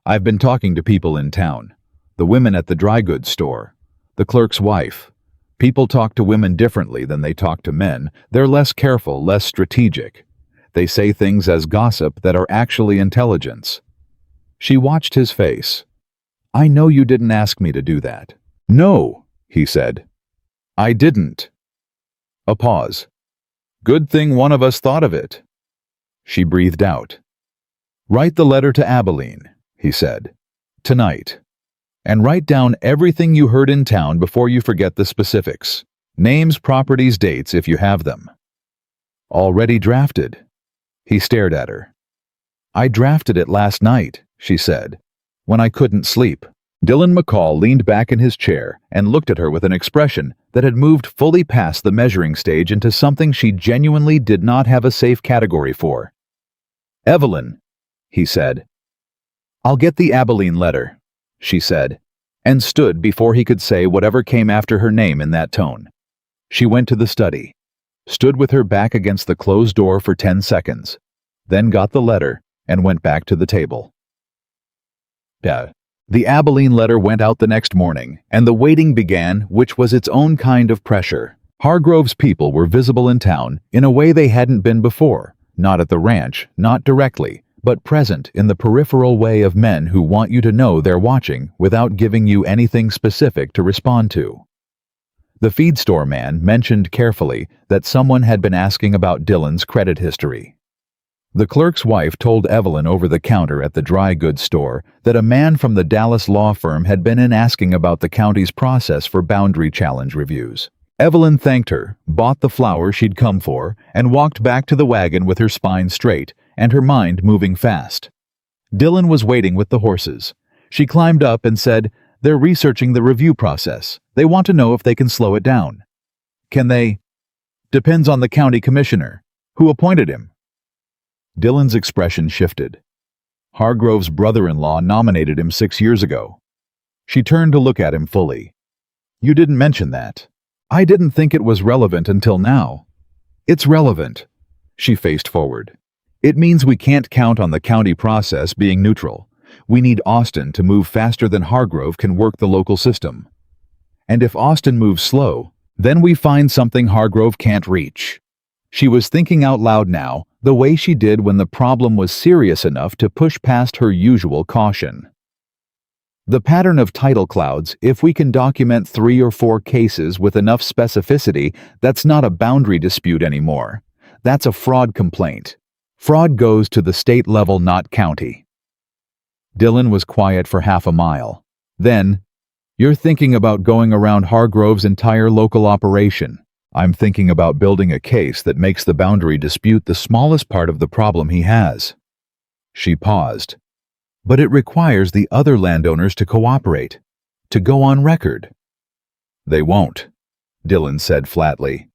I've been talking to people in town, the women at the dry goods store, the clerk's wife. People talk to women differently than they talk to men. They're less careful, less strategic. They say things as gossip that are actually intelligence. She watched his face. I know you didn't ask me to do that. No, he said. I didn't. A pause. Good thing one of us thought of it. She breathed out. Write the letter to Evelyn, he said. Tonight. And write down everything you heard in town before you forget the specifics. Names, properties, dates if you have them. Already drafted. He stared at her. I drafted it last night, she said, when I couldn't sleep. Dylan McCall leaned back in his chair and looked at her with an expression that had moved fully past the measuring stage into something she genuinely did not have a safe category for. Evelyn, he said. I'll get the Evelyn letter, she said, and stood before he could say whatever came after her name in that tone. She went to the study, stood with her back against the closed door for 10 seconds, then got the letter and went back to the table. The Evelyn letter went out the next morning, and the waiting began, which was its own kind of pressure. Hargrove's people were visible in town in a way they hadn't been before, not at the ranch, not directly, but present in the peripheral way of men who want you to know they're watching without giving you anything specific to respond to. The feed store man mentioned carefully that someone had been asking about Dylan's credit history. The clerk's wife told Evelyn over the counter at the dry goods store that a man from the Dallas law firm had been in asking about the county's process for boundary challenge reviews. Evelyn thanked her, bought the flour she'd come for, and walked back to the wagon with her spine straight and her mind moving fast. Dylan was waiting with the horses. She climbed up and said, They're researching the review process. They want to know if they can slow it down. Can they? Depends on the county commissioner. Who appointed him? Dylan's expression shifted. Hargrove's brother-in-law nominated him 6 years ago. She turned to look at him fully. You didn't mention that. I didn't think it was relevant until now. It's relevant. She faced forward. It means we can't count on the county process being neutral. We need Austin to move faster than Hargrove can work the local system. And if Austin moves slow, then we find something Hargrove can't reach. She was thinking out loud now, the way she did when the problem was serious enough to push past her usual caution. The pattern of title clouds, if we can document 3 or 4 cases with enough specificity, that's not a boundary dispute anymore. That's a fraud complaint. Fraud goes to the state level, not county. Dylan was quiet for half a mile. Then, You're thinking about going around Hargrove's entire local operation. I'm thinking about building a case that makes the boundary dispute the smallest part of the problem he has. She paused. But it requires the other landowners to cooperate, to go on record. They won't, Dylan said flatly.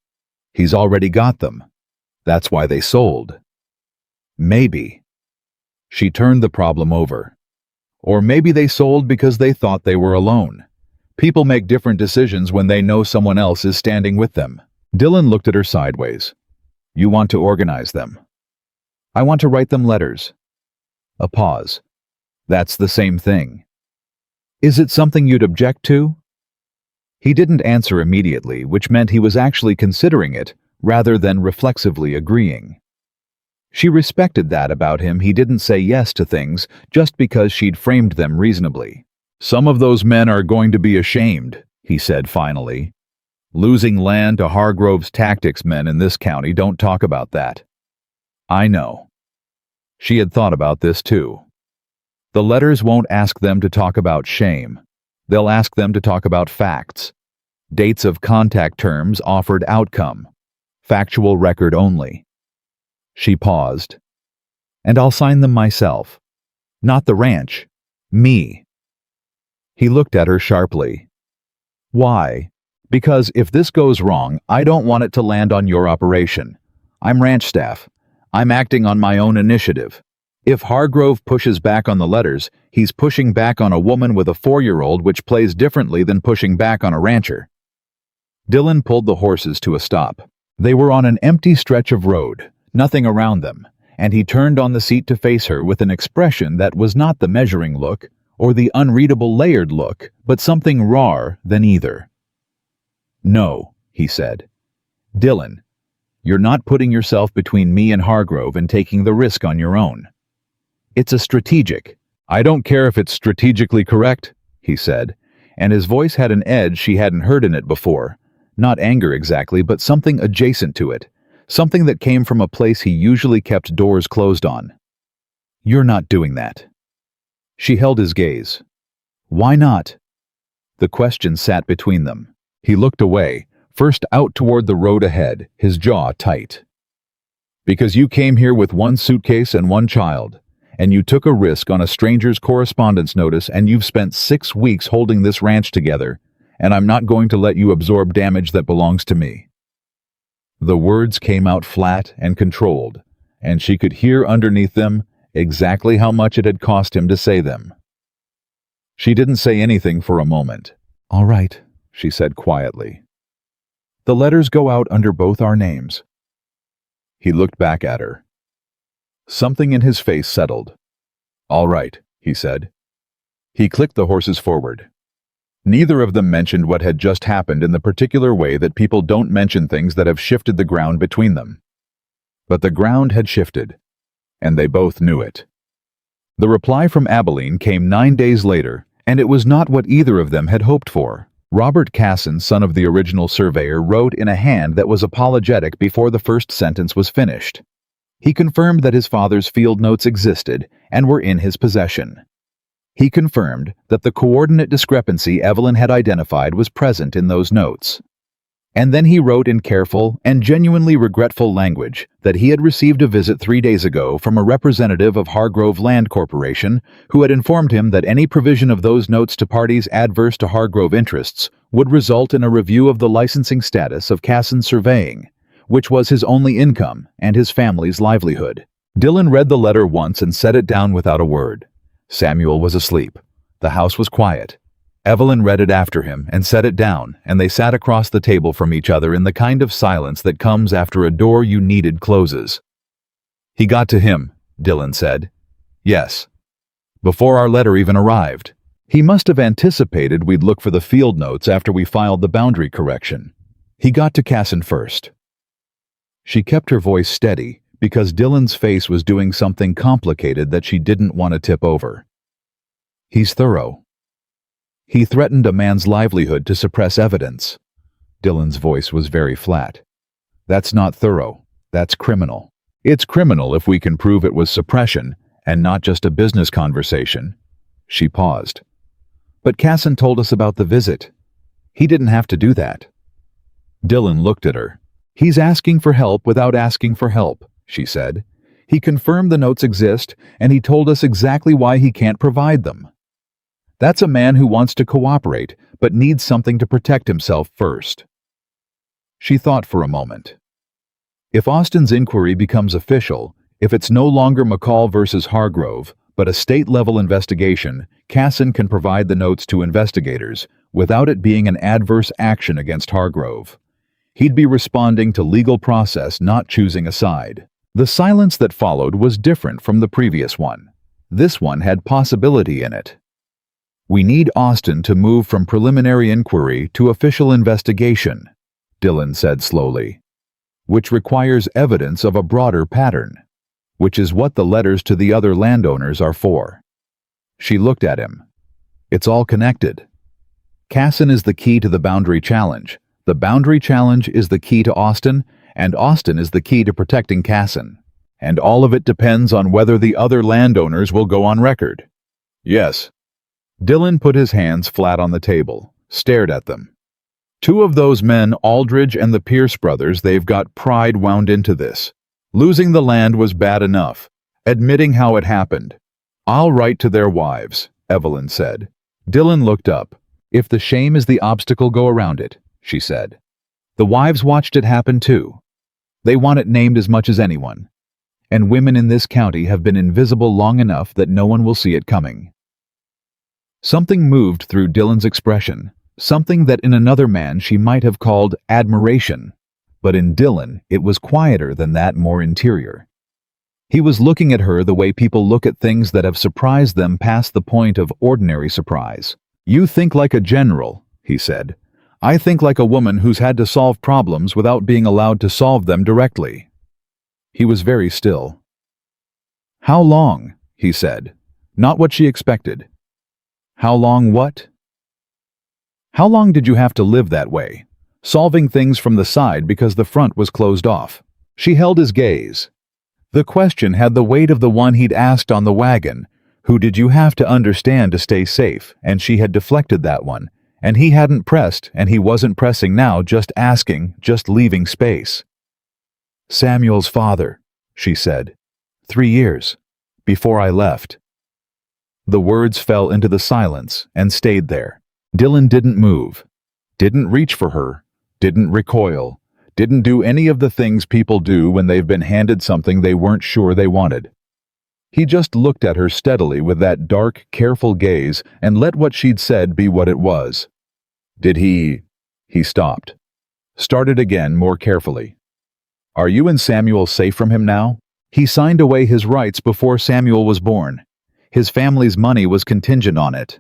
He's already got them. That's why they sold. Maybe. She turned the problem over. Or maybe they sold because they thought they were alone. People make different decisions when they know someone else is standing with them. Dylan looked at her sideways. You want to organize them. I want to write them letters. A pause. That's the same thing. Is it something you'd object to? He didn't answer immediately, which meant he was actually considering it rather than reflexively agreeing. She respected that about him. He didn't say yes to things just because she'd framed them reasonably. Some of those men are going to be ashamed, he said finally. Losing land to Hargrove's tactics men in this county don't talk about that. I know. She had thought about this too. The letters won't ask them to talk about shame. They'll ask them to talk about facts. Dates of contact terms, offered outcome. Factual record only. She paused. And I'll sign them myself. Not the ranch. Me. He looked at her sharply. Why? Because if this goes wrong, I don't want it to land on your operation. I'm ranch staff. I'm acting on my own initiative. If Hargrove pushes back on the letters, he's pushing back on a woman with a 4-year-old, which plays differently than pushing back on a rancher. Dylan pulled the horses to a stop. They were on an empty stretch of road, nothing around them, and he turned on the seat to face her with an expression that was not the measuring look or the unreadable layered look, but something rawer than either. No, he said. Dylan, you're not putting yourself between me and Hargrove and taking the risk on your own. It's a strategic. I don't care if it's strategically correct, he said, and his voice had an edge she hadn't heard in it before. Not anger exactly, but something adjacent to it. Something that came from a place he usually kept doors closed on. You're not doing that. She held his gaze. Why not? The question sat between them. He looked away, first out toward the road ahead, his jaw tight. Because you came here with one suitcase and one child, and you took a risk on a stranger's correspondence notice, and you've spent 6 weeks holding this ranch together, and I'm not going to let you absorb damage that belongs to me. The words came out flat and controlled, and she could hear underneath them exactly how much it had cost him to say them. She didn't say anything for a moment. All right, she said quietly. The letters go out under both our names. He looked back at her. Something in his face settled. All right, he said. He clicked the horses forward. Neither of them mentioned what had just happened in the particular way that people don't mention things that have shifted the ground between them. But the ground had shifted, and they both knew it. The reply from Abilene came 9 days later, and it was not what either of them had hoped for. Robert Casson, son of the original surveyor, wrote in a hand that was apologetic before the first sentence was finished. He confirmed that his father's field notes existed and were in his possession. He confirmed that the coordinate discrepancy Evelyn had identified was present in those notes. And then he wrote in careful and genuinely regretful language that he had received a visit 3 days ago from a representative of Hargrove Land Corporation who had informed him that any provision of those notes to parties adverse to Hargrove interests would result in a review of the licensing status of Casson Surveying, which was his only income and his family's livelihood. Dylan read the letter once and set it down without a word. Samuel was asleep. The house was quiet. Evelyn read it after him and set it down, and they sat across the table from each other in the kind of silence that comes after a door you needed closes. He got to him, Dylan said. Yes. Before our letter even arrived. He must have anticipated we'd look for the field notes after we filed the boundary correction. He got to Casson first. She kept her voice steady because Dylan's face was doing something complicated that she didn't want to tip over. He's thorough. He threatened a man's livelihood to suppress evidence. Dylan's voice was very flat. That's not thorough. That's criminal. It's criminal if we can prove it was suppression and not just a business conversation. She paused. But Casson told us about the visit. He didn't have to do that. Dylan looked at her. "He's asking for help without asking for help," she said. "He confirmed the notes exist, and he told us exactly why he can't provide them. That's a man who wants to cooperate, but needs something to protect himself first." She thought for a moment. If Austin's inquiry becomes official, if it's no longer McCall versus Hargrove, but a state-level investigation, Casson can provide the notes to investigators without it being an adverse action against Hargrove. He'd be responding to legal process, not choosing a side. The silence that followed was different from the previous one. This one had possibility in it. "We need Austin to move from preliminary inquiry to official investigation," Dylan said slowly, "which requires evidence of a broader pattern, which is what the letters to the other landowners are for." She looked at him. "It's all connected. Casson is the key to the boundary challenge. The boundary challenge is the key to Austin, and Austin is the key to protecting Casson. And all of it depends on whether the other landowners will go on record." "Yes." Dylan put his hands flat on the table, stared at them. "Two of those men, Aldridge and the Pierce brothers, they've got pride wound into this. Losing the land was bad enough. Admitting how it happened. I'll write to their wives," Evelyn said. Dylan looked up. "If the shame is the obstacle, go around it," she said. "The wives watched it happen too. They want it named as much as anyone. And women in this county have been invisible long enough that no one will see it coming." Something moved through Dylan's expression, something that in another man she might have called admiration. But in Dylan, it was quieter than that, more interior. He was looking at her the way people look at things that have surprised them past the point of ordinary surprise. "You think like a general," he said. "I think like a woman who's had to solve problems without being allowed to solve them directly." He was very still. "How long?" he said. Not what she expected. "How long what?" "How long did you have to live that way, solving things from the side because the front was closed off?" She held his gaze. The question had the weight of the one he'd asked on the wagon. Who did you have to understand to stay safe? And she had deflected that one. And he hadn't pressed, and he wasn't pressing now, just asking, just leaving space. "Samuel's father," she said. 3 years. Before I left." The words fell into the silence and stayed there. Dylan didn't move, didn't reach for her, didn't recoil, didn't do any of the things people do when they've been handed something they weren't sure they wanted. He just looked at her steadily with that dark, careful gaze and let what she'd said be what it was. Did he stopped. Started again more carefully. "Are you and Samuel safe from him now? He signed away his rights before Samuel was born. His family's money was contingent on it."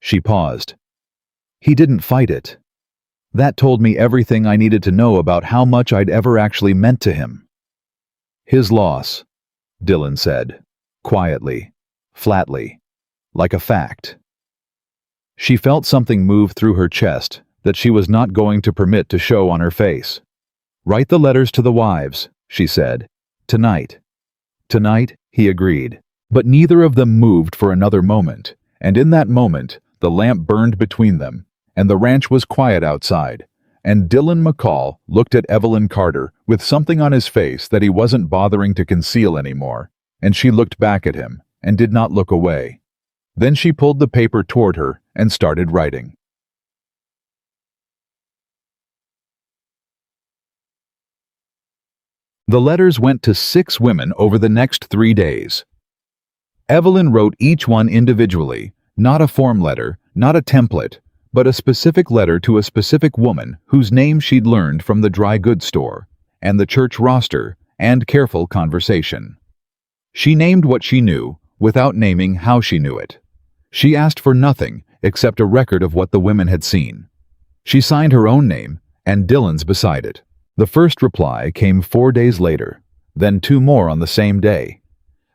She paused. "He didn't fight it. That told me everything I needed to know about how much I'd ever actually meant to him." "His loss," Dylan said, quietly, flatly, like a fact. She felt something move through her chest that she was not going to permit to show on her face. "Write the letters to the wives," she said. "Tonight." "Tonight," he agreed. But neither of them moved for another moment, and in that moment, the lamp burned between them, and the ranch was quiet outside, and Dylan McCall looked at Evelyn Carter with something on his face that he wasn't bothering to conceal anymore, and she looked back at him and did not look away. Then she pulled the paper toward her and started writing. The letters went to 6 women over the next 3 days. Evelyn wrote each one individually, not a form letter, not a template, but a specific letter to a specific woman whose name she'd learned from the dry goods store, and the church roster, and careful conversation. She named what she knew, without naming how she knew it. She asked for nothing except a record of what the women had seen. She signed her own name, and Dylan's beside it. The first reply came 4 days later, then 2 more on the same day.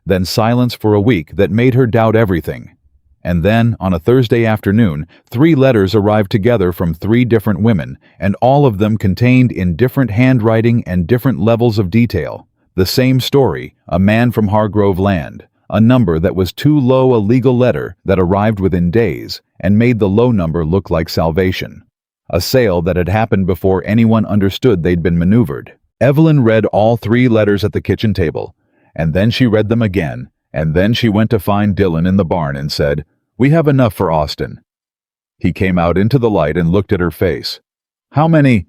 Then silence for a week that made her doubt everything. And then, on a Thursday afternoon, 3 letters arrived together from 3 different women, and all of them contained in different handwriting and different levels of detail. The same story, a man from Hargrove land, a number that was too low, a legal letter that arrived within days and made the low number look like salvation. a sale that had happened before anyone understood they'd been maneuvered. Evelyn read all 3 letters at the kitchen table, and then she read them again, and then she went to find Dylan in the barn and said, "We have enough for Austin." He came out into the light and looked at her face. "How many?"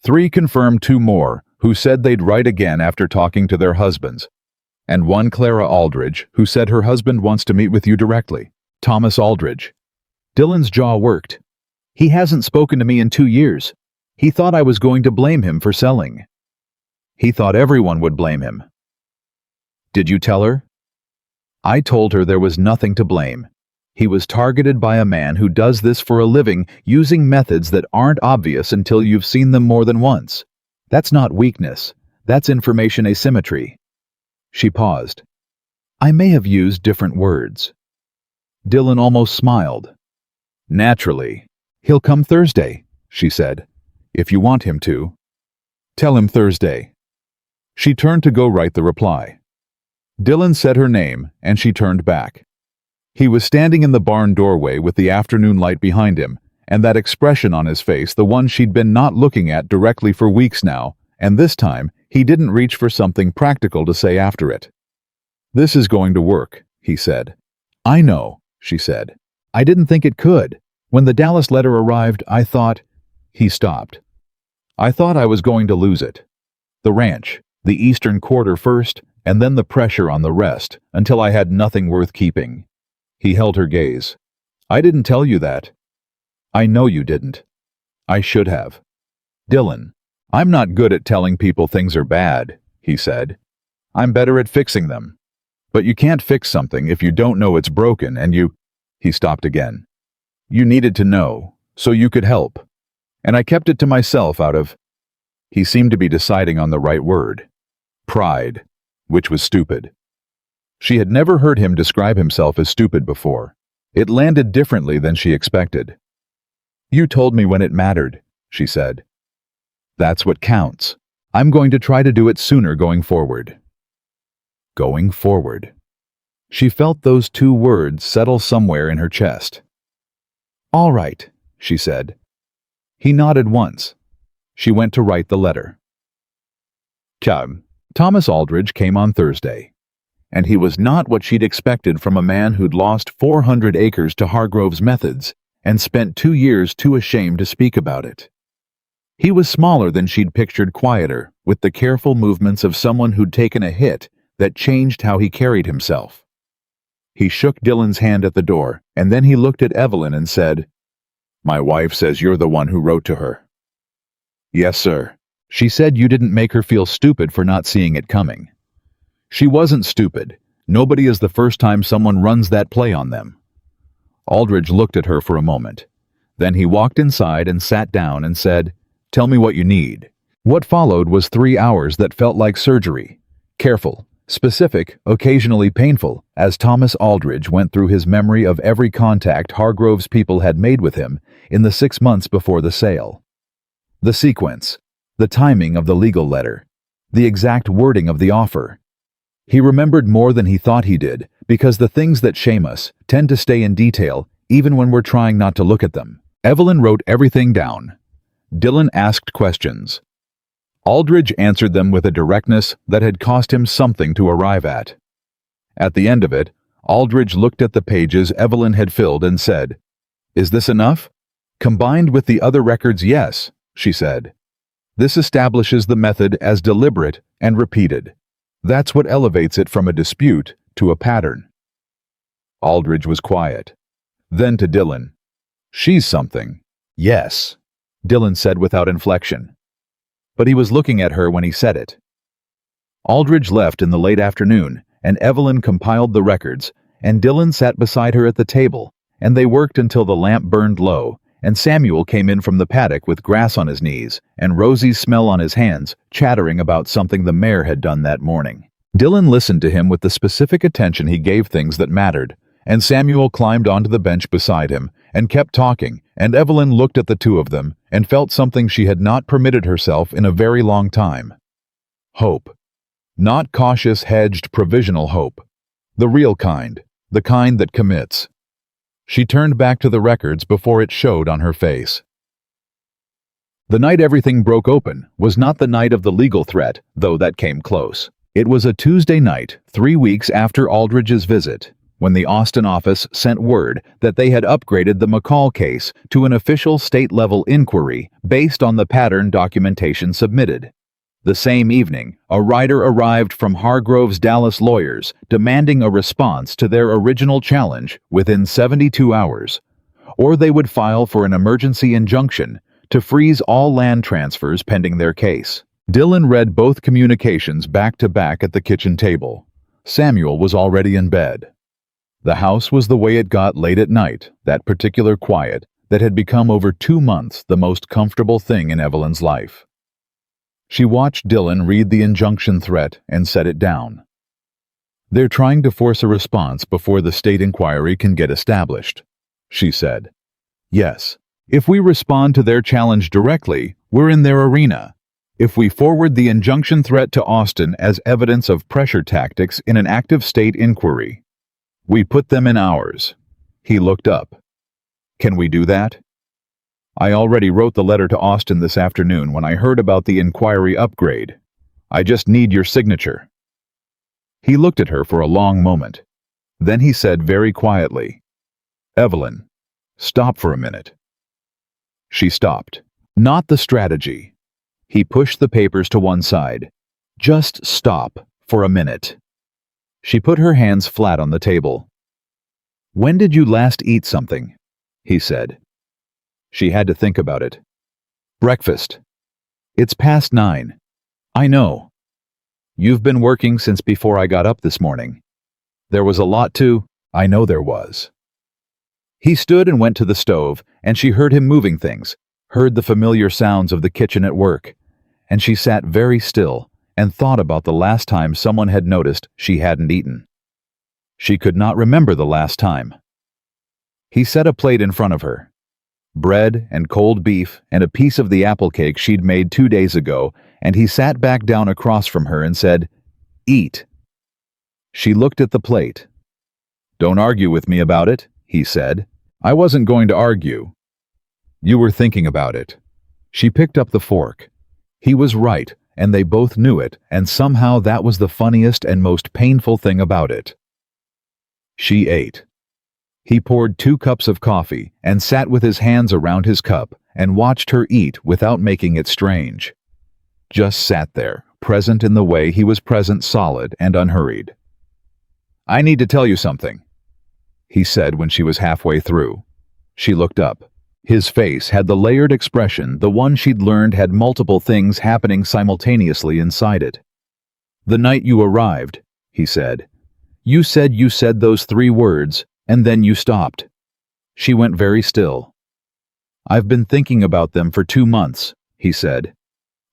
3 confirmed 2 more, who said they'd write again after talking to their husbands. And 1 Clara Aldridge, who said her husband wants to meet with you directly. Thomas Aldridge. Dylan's jaw worked. "He hasn't spoken to me in 2 years. He thought I was going to blame him for selling." "He thought everyone would blame him." "Did you tell her?" "I told her there was nothing to blame. He was targeted by a man who does this for a living using methods that aren't obvious until you've seen them more than once. That's not weakness. That's information asymmetry." She paused. "I may have used different words." Dylan almost smiled. "Naturally. He'll come Thursday," she said. "If you want him to. Tell him Thursday." She turned to go write the reply. Dylan said her name, and she turned back. He was standing in the barn doorway with the afternoon light behind him, and that expression on his face, the one she'd been not looking at directly for weeks now, and this time he didn't reach for something practical to say after it. "This is going to work," he said. "I know," she said. "I didn't think it could. When the Dallas letter arrived, I thought—" He stopped. "I thought I was going to lose it. The ranch, the eastern quarter first, and then the pressure on the rest, until I had nothing worth keeping." He held her gaze. "I didn't tell you that." "I know you didn't. I should have." "Dylan, I'm not good at telling people things are bad," he said. "I'm better at fixing them. But you can't fix something if you don't know it's broken and you—" He stopped again. "You needed to know, so you could help. And I kept it to myself out of—" He seemed to be deciding on the right word. Pride, which was stupid. She had never heard him describe himself as stupid before. It landed differently than she expected. "You told me when it mattered," she said. "That's what counts. I'm going to try to do it sooner going forward." Going forward. She felt those 2 words settle somewhere in her chest. "All right," she said. He nodded once. She went to write the letter. Thomas Aldridge came on Thursday, and he was not what she'd expected from a man who'd lost 400 acres to Hargrove's methods and spent 2 years too ashamed to speak about it. He was smaller than she'd pictured, quieter, with the careful movements of someone who'd taken a hit that changed how he carried himself. He shook Dylan's hand at the door, and then he looked at Evelyn and said, "My wife says you're the one who wrote to her." "Yes, sir. She said you didn't make her feel stupid for not seeing it coming." "She wasn't stupid. Nobody is the first time someone runs that play on them." Aldridge looked at her for a moment. Then he walked inside and sat down and said, "Tell me what you need." What followed was 3 hours that felt like surgery. Careful, specific, occasionally painful, as Thomas Aldridge went through his memory of every contact Hargrove's people had made with him in the 6 months before the sale. The sequence, the timing of the legal letter, the exact wording of the offer. He remembered more than he thought he did, because the things that shame us tend to stay in detail even when we're trying not to look at them. Evelyn wrote everything down. Dylan asked questions. Aldridge answered them with a directness that had cost him something to arrive at. At the end of it, Aldridge looked at the pages Evelyn had filled and said, "Is this enough?" "Combined with the other records, yes," she said. "This establishes the method as deliberate and repeated. That's what elevates it from a dispute to a pattern." Aldridge was quiet. Then to Dylan, "She's something." "Yes," Dylan said without inflection. But he was looking at her when he said it. Aldridge left in the late afternoon, and Evelyn compiled the records, and Dylan sat beside her at the table, and they worked until the lamp burned low, and Samuel came in from the paddock with grass on his knees and Rosie's smell on his hands, chattering about something the mayor had done that morning. Dylan listened to him with the specific attention he gave things that mattered, and Samuel climbed onto the bench beside him and kept talking, and Evelyn looked at the 2 of them and felt something she had not permitted herself in a very long time. Hope. Not cautious, hedged, provisional hope. The real kind, the kind that commits. She turned back to the records before it showed on her face. The night everything broke open was not the night of the legal threat, though that came close. It was a Tuesday night, 3 weeks after Aldridge's visit, when the Austin office sent word that they had upgraded the McCall case to an official state-level inquiry based on the pattern documentation submitted. The same evening, a writer arrived from Hargrove's Dallas lawyers demanding a response to their original challenge within 72 hours, or they would file for an emergency injunction to freeze all land transfers pending their case. Dylan read both communications back to back at the kitchen table. Samuel was already in bed. The house was the way it got late at night, that particular quiet that had become over 2 months the most comfortable thing in Evelyn's life. She watched Dylan read the injunction threat and set it down. "They're trying to force a response before the state inquiry can get established," she said. "Yes, if we respond to their challenge directly, we're in their arena. If we forward the injunction threat to Austin as evidence of pressure tactics in an active state inquiry, we put them in ours." He looked up. "Can we do that?" "I already wrote the letter to Austin this afternoon when I heard about the inquiry upgrade. I just need your signature." He looked at her for a long moment. Then he said very quietly, "Evelyn, stop for a minute." She stopped. Not the strategy. He pushed the papers to one side. "Just stop for a minute." She put her hands flat on the table. "When did you last eat something?" he said. She had to think about it. "Breakfast. It's past 9. I know. You've been working since before I got up this morning. There was a lot to—" "I know there was." He stood and went to the stove, and she heard him moving things, heard the familiar sounds of the kitchen at work, and she sat very still and thought about the last time someone had noticed she hadn't eaten. She could not remember the last time. He set a plate in front of her. Bread and cold beef and a piece of the apple cake she'd made 2 days ago, and he sat back down across from her and said, "Eat." She looked at the plate. "Don't argue with me about it," he said. "I wasn't going to argue. You were thinking about it." She picked up the fork. He was right, and they both knew it, and somehow that was the funniest and most painful thing about it. She ate. He poured 2 cups of coffee and sat with his hands around his cup and watched her eat without making it strange. Just sat there, present in the way he was present, solid and unhurried. "I need to tell you something," he said when she was halfway through. She looked up. His face had the layered expression, the one she'd learned had multiple things happening simultaneously inside it. "The night you arrived," he said, you said those 3 words, and then you stopped." She went very still. "I've been thinking about them for 2 months," he said.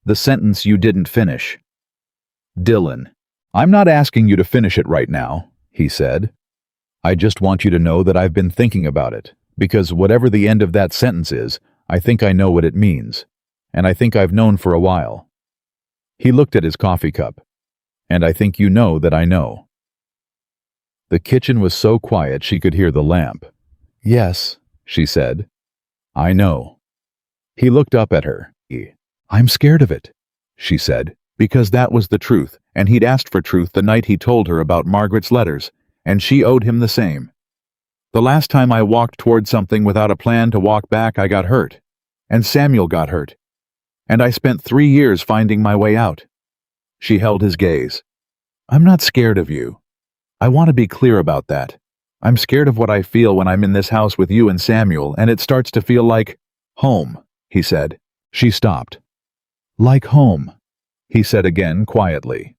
"The sentence you didn't finish." "Dylan, I'm not asking you to finish it right now," he said. "I just want you to know that I've been thinking about it, because whatever the end of that sentence is, I think I know what it means, and I think I've known for a while." He looked at his coffee cup. "And I think you know that I know." The kitchen was so quiet she could hear the lamp. "Yes," she said. "I know." He looked up at her. "I'm scared of it," she said, because that was the truth, and he'd asked for truth the night he told her about Margaret's letters, and she owed him the same. "The last time I walked toward something without a plan to walk back, I got hurt. And Samuel got hurt. And I spent 3 years finding my way out." She held his gaze. "I'm not scared of you. I want to be clear about that. I'm scared of what I feel when I'm in this house with you and Samuel, and it starts to feel like home," he said. She stopped. "Like home," he said again quietly.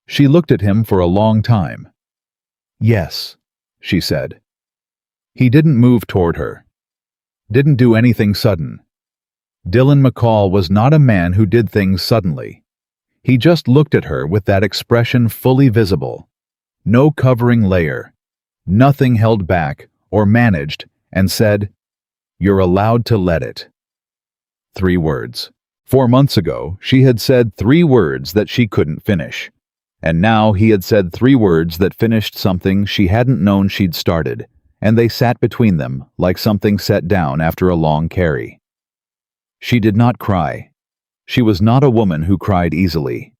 She looked at him for a long time. "Yes," she said. He didn't move toward her. Didn't do anything sudden. Dylan McCall was not a man who did things suddenly. He just looked at her with that expression fully visible. No covering layer. Nothing held back or managed, and said, "You're allowed to let it." 3 words. 4 months ago, she had said 3 words that she couldn't finish. And now he had said 3 words that finished something she hadn't known she'd started, and they sat between them like something set down after a long carry. She did not cry. She was not a woman who cried easily.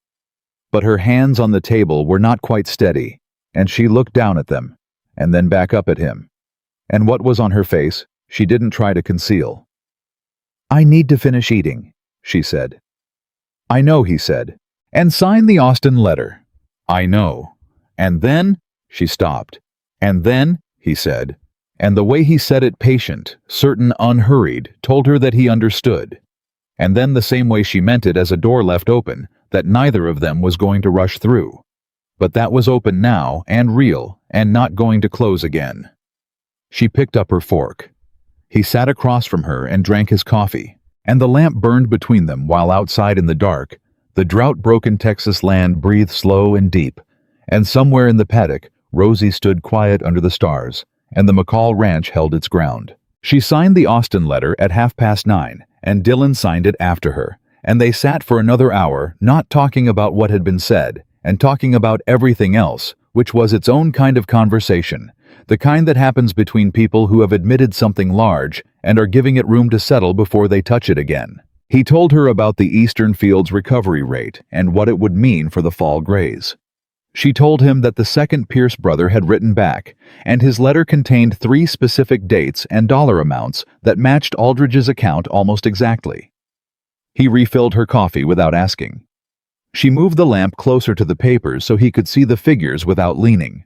But her hands on the table were not quite steady, and she looked down at them, and then back up at him. And what was on her face, she didn't try to conceal. "I need to finish eating," she said. "I know," he said. "And sign the Austen letter." "I know." "And then," she stopped. "And then," he said. And the way he said it, patient, certain, unhurried, told her that he understood. And then the same way she meant it as a door left open, that neither of them was going to rush through. But that was open now, and real, and not going to close again. She picked up her fork. He sat across from her and drank his coffee, and the lamp burned between them while outside in the dark, the drought-broken Texas land breathed slow and deep, and somewhere in the paddock, Rosie stood quiet under the stars, and the McCall ranch held its ground. She signed the Austen letter at 9:30, and Dylan signed it after her, and they sat for another hour, not talking about what had been said, and talking about everything else, which was its own kind of conversation, the kind that happens between people who have admitted something large and are giving it room to settle before they touch it again. He told her about the Eastern Field's recovery rate and what it would mean for the fall grays. She told him that the second Pierce brother had written back, and his letter contained 3 specific dates and dollar amounts that matched Aldridge's account almost exactly. He refilled her coffee without asking. She moved the lamp closer to the papers so he could see the figures without leaning.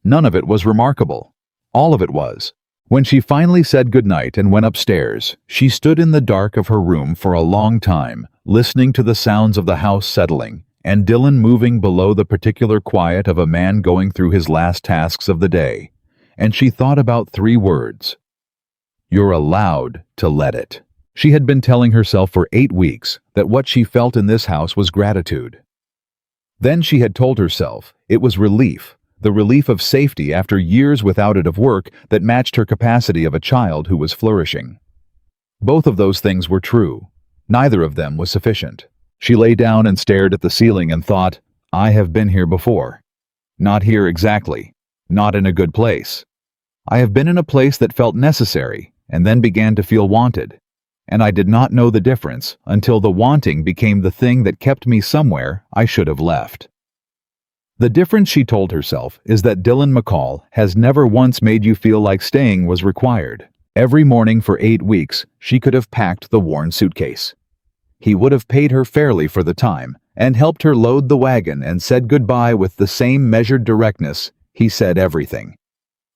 None of it was remarkable. All of it was. When she finally said goodnight and went upstairs, she stood in the dark of her room for a long time, listening to the sounds of the house settling, and Dylan moving below the particular quiet of a man going through his last tasks of the day. And she thought about 3 words. You're allowed to let it. She had been telling herself for 8 weeks that what she felt in this house was gratitude. Then she had told herself it was relief, the relief of safety after years without it of work that matched her capacity of a child who was flourishing. Both of those things were true. Neither of them was sufficient. She lay down and stared at the ceiling and thought, I have been here before. Not here exactly. Not in a good place. I have been in a place that felt necessary and then began to feel wanted. And I did not know the difference until the wanting became the thing that kept me somewhere I should have left. The difference, she told herself, is that Dylan McCall has never once made you feel like staying was required. Every morning for 8 weeks, she could have packed the worn suitcase. He would have paid her fairly for the time and helped her load the wagon and said goodbye with the same measured directness he said everything.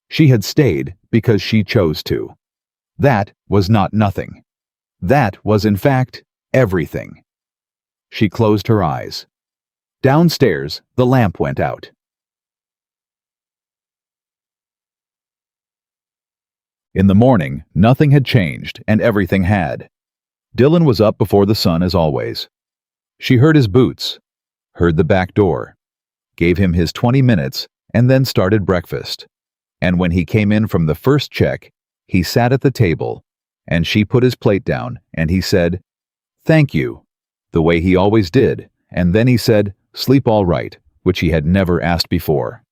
She had stayed because she chose to. That was not nothing. That was, in fact, everything. She closed her eyes. Downstairs, the lamp went out. In the morning, nothing had changed, and everything had. Dylan was up before the sun as always. She heard his boots, heard the back door, gave him his 20 minutes, and then started breakfast. And when he came in from the first check, he sat at the table, and she put his plate down, and he said, "Thank you," the way he always did, and then he said, "Sleep all right," which he had never asked before.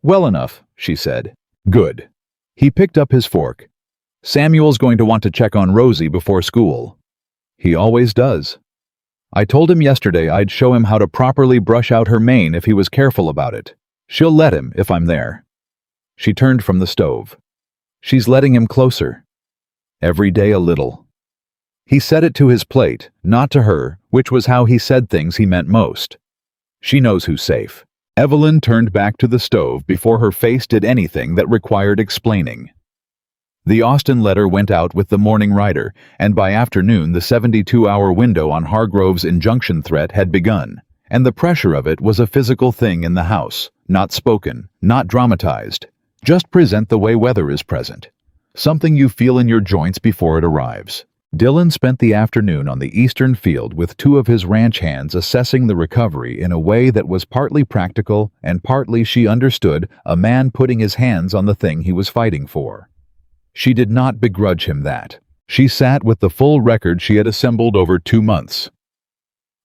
"Well enough," she said. "Good." He picked up his fork. "Samuel's going to want to check on Rosie before school." "He always does." "I told him yesterday I'd show him how to properly brush out her mane if he was careful about it. She'll let him if I'm there." She turned from the stove. "She's letting him closer. Every day a little." He set it to his plate, not to her, which was how he said things he meant most. She knows who's safe. Evelyn turned back to the stove before her face did anything that required explaining. The Austen letter went out with the morning rider, and by afternoon the 72-hour window on Hargrove's injunction threat had begun, and the pressure of it was a physical thing in the house, not spoken, not dramatized. Just present the way weather is present. Something you feel in your joints before it arrives. Dylan spent the afternoon on the eastern field with 2 of his ranch hands assessing the recovery in a way that was partly practical and partly, she understood, a man putting his hands on the thing he was fighting for. She did not begrudge him that. She sat with the full record she had assembled over 2 months.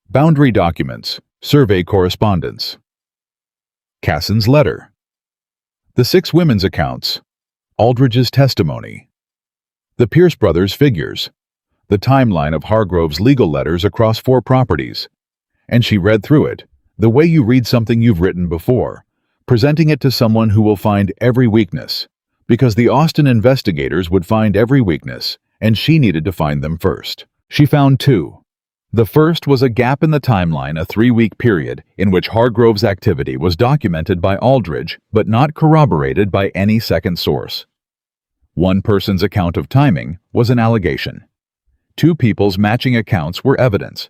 Boundary documents, survey correspondence. Casson's letter. The 6 women's accounts. Aldridge's testimony. The Pierce brothers' figures. the timeline of Hargrove's legal letters across 4 properties. And she read through it, the way you read something you've written before, presenting it to someone who will find every weakness, because the Austin investigators would find every weakness, and she needed to find them first. She found 2. The first was a gap in the timeline, a 3-week period in which Hargrove's activity was documented by Aldridge but not corroborated by any second source. One person's account of timing was an allegation. 2 people's matching accounts were evidence.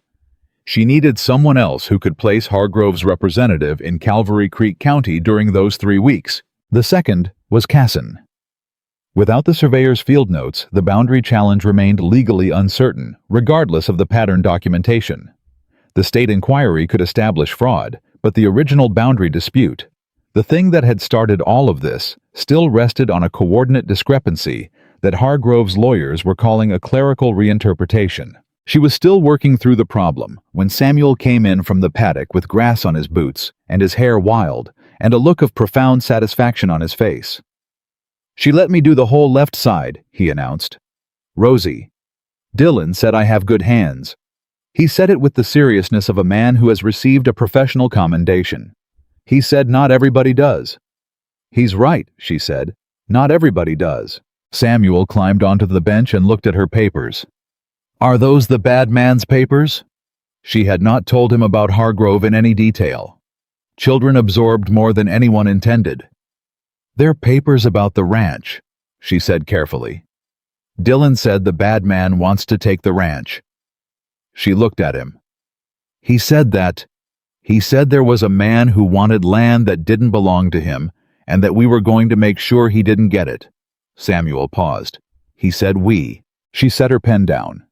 She needed someone else who could place Hargrove's representative in Calvary Creek County during those 3 weeks. The second was Casson. Without the surveyor's field notes, the boundary challenge remained legally uncertain, regardless of the pattern documentation. The state inquiry could establish fraud, but the original boundary dispute, the thing that had started all of this, still rested on a coordinate discrepancy that Hargrove's lawyers were calling a clerical reinterpretation. She was still working through the problem when Samuel came in from the paddock with grass on his boots and his hair wild and a look of profound satisfaction on his face. "She let me do the whole left side," he announced. "Rosie. Dylan said I have good hands." He said it with the seriousness of a man who has received a professional commendation. He said not everybody does. "He's right," she said. "Not everybody does." Samuel climbed onto the bench and looked at her papers. "Are those the bad man's papers?" She had not told him about Hargrove in any detail. Children absorbed more than anyone intended. "They're papers about the ranch," she said carefully. "Dylan said the bad man wants to take the ranch." She looked at him. He said there was a man who wanted land that didn't belong to him, and that we were going to make sure he didn't get it." Samuel paused. He said we. She set her pen down.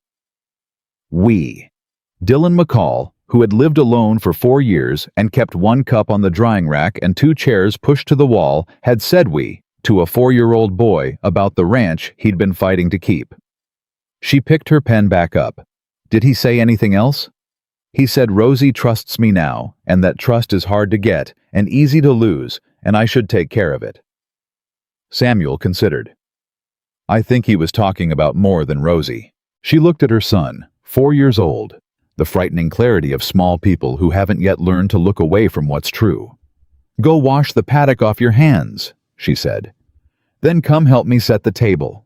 We. Dylan McCall, who had lived alone for 4 years and kept 1 cup on the drying rack and 2 chairs pushed to the wall, had said we to a 4-year-old boy about the ranch he'd been fighting to keep. She picked her pen back up. Did he say anything else? He said Rosie trusts me now, and that trust is hard to get and easy to lose, and I should take care of it. Samuel considered. I think he was talking about more than Rosie. She looked at her son, 4 years old, the frightening clarity of small people who haven't yet learned to look away from what's true. "Go wash the paddock off your hands," she said. "Then come help me set the table."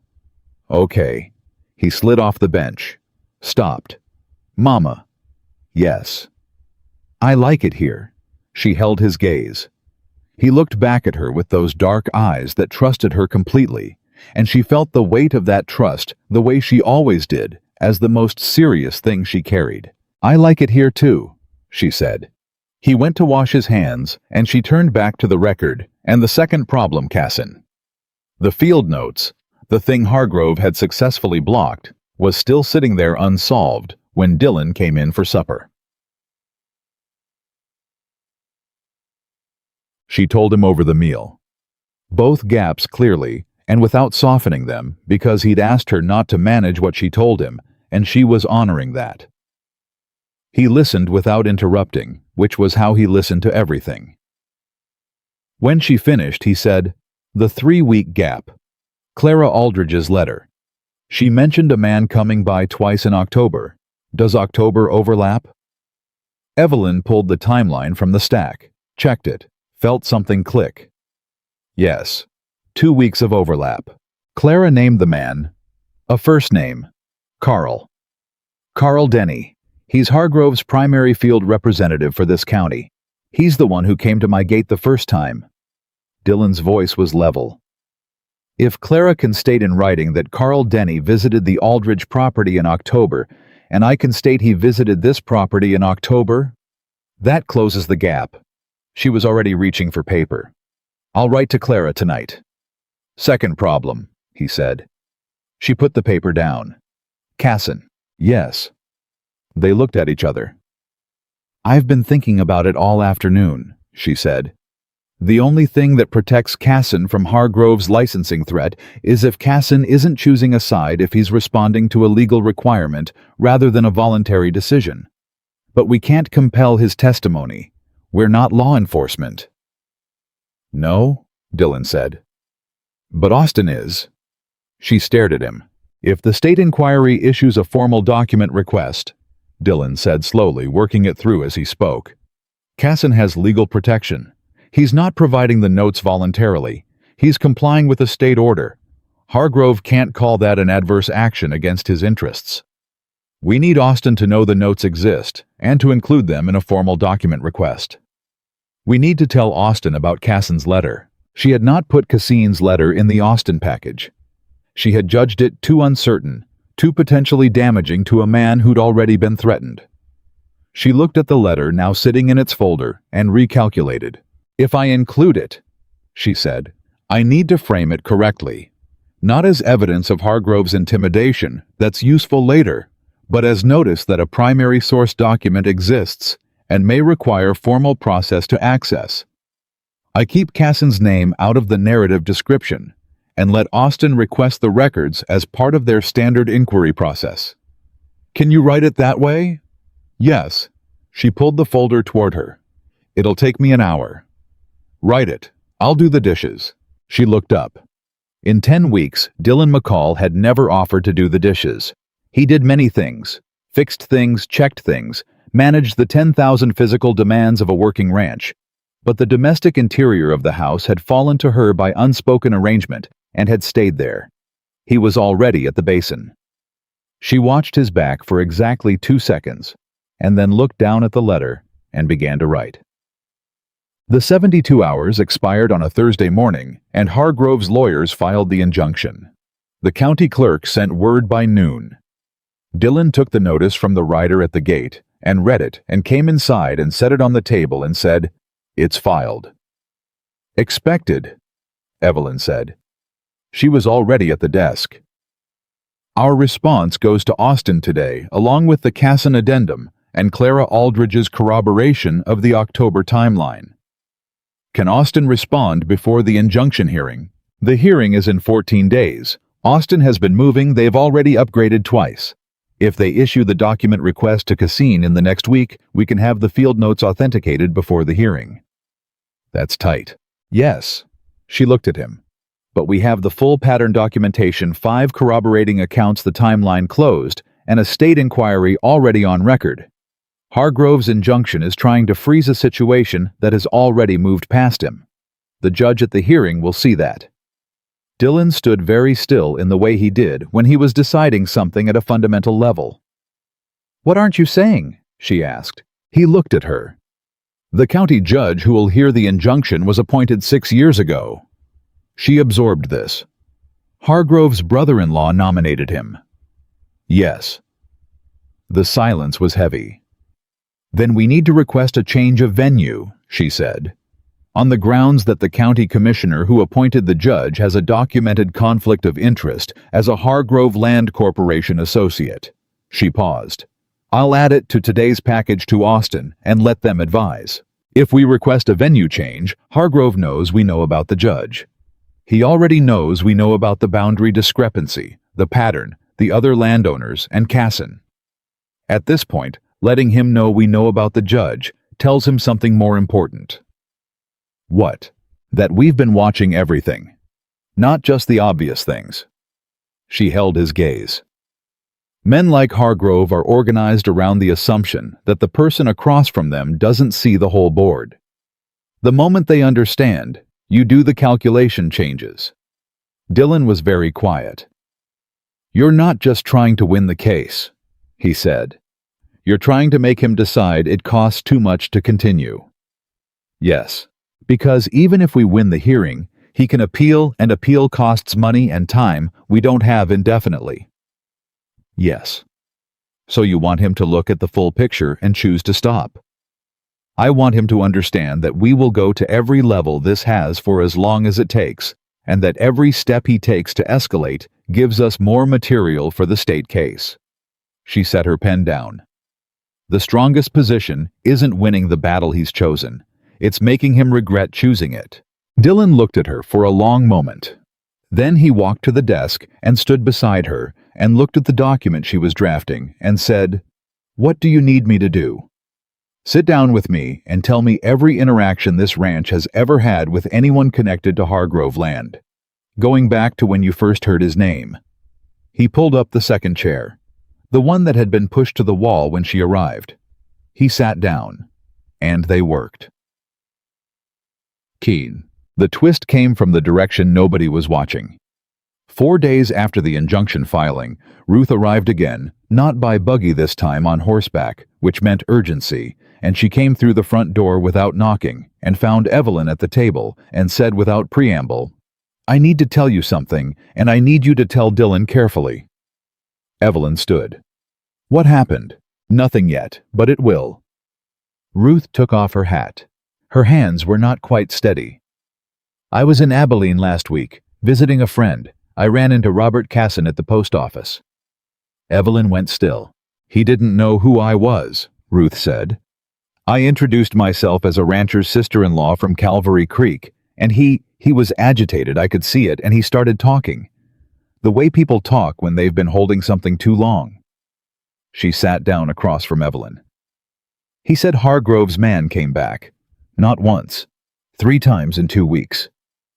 "Okay." He slid off the bench. Stopped. "Mama." "Yes." "I like it here." She held his gaze. He looked back at her with those dark eyes that trusted her completely, and she felt the weight of that trust the way she always did, as the most serious thing she carried. "I like it here too," she said. He went to wash his hands, and she turned back to the record and the second problem, Casson. The field notes, the thing Hargrove had successfully blocked, was still sitting there unsolved when Dylan came in for supper. She told him over the meal. Both gaps clearly, and without softening them, because he'd asked her not to manage what she told him, and she was honoring that. He listened without interrupting, which was how he listened to everything. When she finished, he said, "The 3-week gap. Clara Aldridge's letter. She mentioned a man coming by twice in October. Does October overlap?" Evelyn pulled the timeline from the stack, checked it, felt something click. Yes, 2 weeks of overlap. Clara named the man. A first name. Carl. Carl Denny. He's Hargrove's primary field representative for this county. He's the one who came to my gate the first time. Dylan's voice was level. If Clara can state in writing that Carl Denny visited the Aldridge property in October, and I can state he visited this property in October, that closes the gap. She was already reaching for paper. "I'll write to Clara tonight." "Second problem," he said. She put the paper down. "Casson." "Yes." They looked at each other. "I've been thinking about it all afternoon," she said. "The only thing that protects Casson from Hargrove's licensing threat is if Casson isn't choosing a side if he's responding to a legal requirement rather than a voluntary decision. But we can't compel his testimony. We're not law enforcement." "No," Dylan said. "But Austin is." She stared at him. If the state inquiry issues a formal document request, Dylan said slowly, working it through as he spoke, Casson has legal protection. He's not providing the notes voluntarily. He's complying with a state order. Hargrove can't call that an adverse action against his interests. We need Austin to know the notes exist and to include them in a formal document request. We need to tell Austin about Casson's letter. She had not put Cassine's letter in the Austin package. She had judged it too uncertain, too potentially damaging to a man who'd already been threatened. She looked at the letter now sitting in its folder and recalculated. If I include it, she said, I need to frame it correctly. Not as evidence of Hargrove's intimidation that's useful later, but as notice that a primary source document exists and may require formal process to access. I keep Casson's name out of the narrative description and let Austin request the records as part of their standard inquiry process. Can you write it that way? Yes. She pulled the folder toward her. It'll take me an hour. Write it. I'll do the dishes. She looked up. In 10 weeks, Dylan McCall had never offered to do the dishes. He did many things, fixed things, checked things, managed the 10,000 physical demands of a working ranch. But the domestic interior of the house had fallen to her by unspoken arrangement and had stayed there. He was already at the basin. She watched his back for exactly 2 seconds, and then looked down at the letter and began to write. The 72 hours expired on a Thursday morning, and Hargrove's lawyers filed the injunction. The county clerk sent word by noon. Dylan took the notice from the rider at the gate and read it and came inside and set it on the table and said, It's filed. Expected, Evelyn said. She was already at the desk. Our response goes to Austin today, along with the Casson addendum and Clara Aldridge's corroboration of the October timeline. Can Austin respond before the injunction hearing? The hearing is in 14 days. Austin has been moving. They've already upgraded twice. If they issue the document request to Cassine in the next week, we can have the field notes authenticated before the hearing. That's tight. Yes. She looked at him. But we have the full pattern documentation, 5 corroborating accounts, the timeline closed, and a state inquiry already on record. Hargrove's injunction is trying to freeze a situation that has already moved past him. The judge at the hearing will see that. Dylan stood very still in the way he did when he was deciding something at a fundamental level. What aren't you saying? She asked. He looked at her. The county judge who will hear the injunction was appointed 6 years ago. She absorbed this. Hargrove's brother-in-law nominated him. Yes. The silence was heavy. Then we need to request a change of venue, she said, on the grounds that the county commissioner who appointed the judge has a documented conflict of interest as a Hargrove Land Corporation associate. She paused. I'll add it to today's package to Austin and let them advise. If we request a venue change, Hargrove knows we know about the judge. He already knows we know about the boundary discrepancy, the pattern, the other landowners, and Casson. At this point, letting him know we know about the judge tells him something more important. What? That we've been watching everything. Not just the obvious things. She held his gaze. Men like Hargrove are organized around the assumption that the person across from them doesn't see the whole board. The moment they understand, you do the calculation changes. Dylan was very quiet. You're not just trying to win the case, he said. You're trying to make him decide it costs too much to continue. Yes, because even if we win the hearing, he can appeal, and appeal costs money and time we don't have indefinitely. Yes. So you want him to look at the full picture and choose to stop. I want him to understand that we will go to every level this has for as long as it takes, and that every step he takes to escalate gives us more material for the state case. She set her pen down. The strongest position isn't winning the battle he's chosen. It's making him regret choosing it. Dylan looked at her for a long moment. Then he walked to the desk and stood beside her and looked at the document she was drafting and said, What do you need me to do? Sit down with me and tell me every interaction this ranch has ever had with anyone connected to Hargrove Land, going back to when you first heard his name. He pulled up the second chair, the one that had been pushed to the wall when she arrived. He sat down, and they worked. Keen. The twist came from the direction nobody was watching. 4 days after the injunction filing, Ruth arrived again, not by buggy this time on horseback, which meant urgency, and she came through the front door without knocking and found Evelyn at the table and said without preamble, "I need to tell you something, and I need you to tell Dylan carefully." Evelyn stood. "What happened?" "Nothing yet, but it will." Ruth took off her hat. Her hands were not quite steady. "I was in Abilene last week, visiting a friend. I ran into Robert Casson at the post office." Evelyn went still. "He didn't know who I was," Ruth said. "I introduced myself as a rancher's sister-in-law from Calvary Creek, and he was agitated, I could see it, and he started talking. The way people talk when they've been holding something too long." She sat down across from Evelyn. "He said Hargrove's man came back. Not once. 3 times in 2 weeks.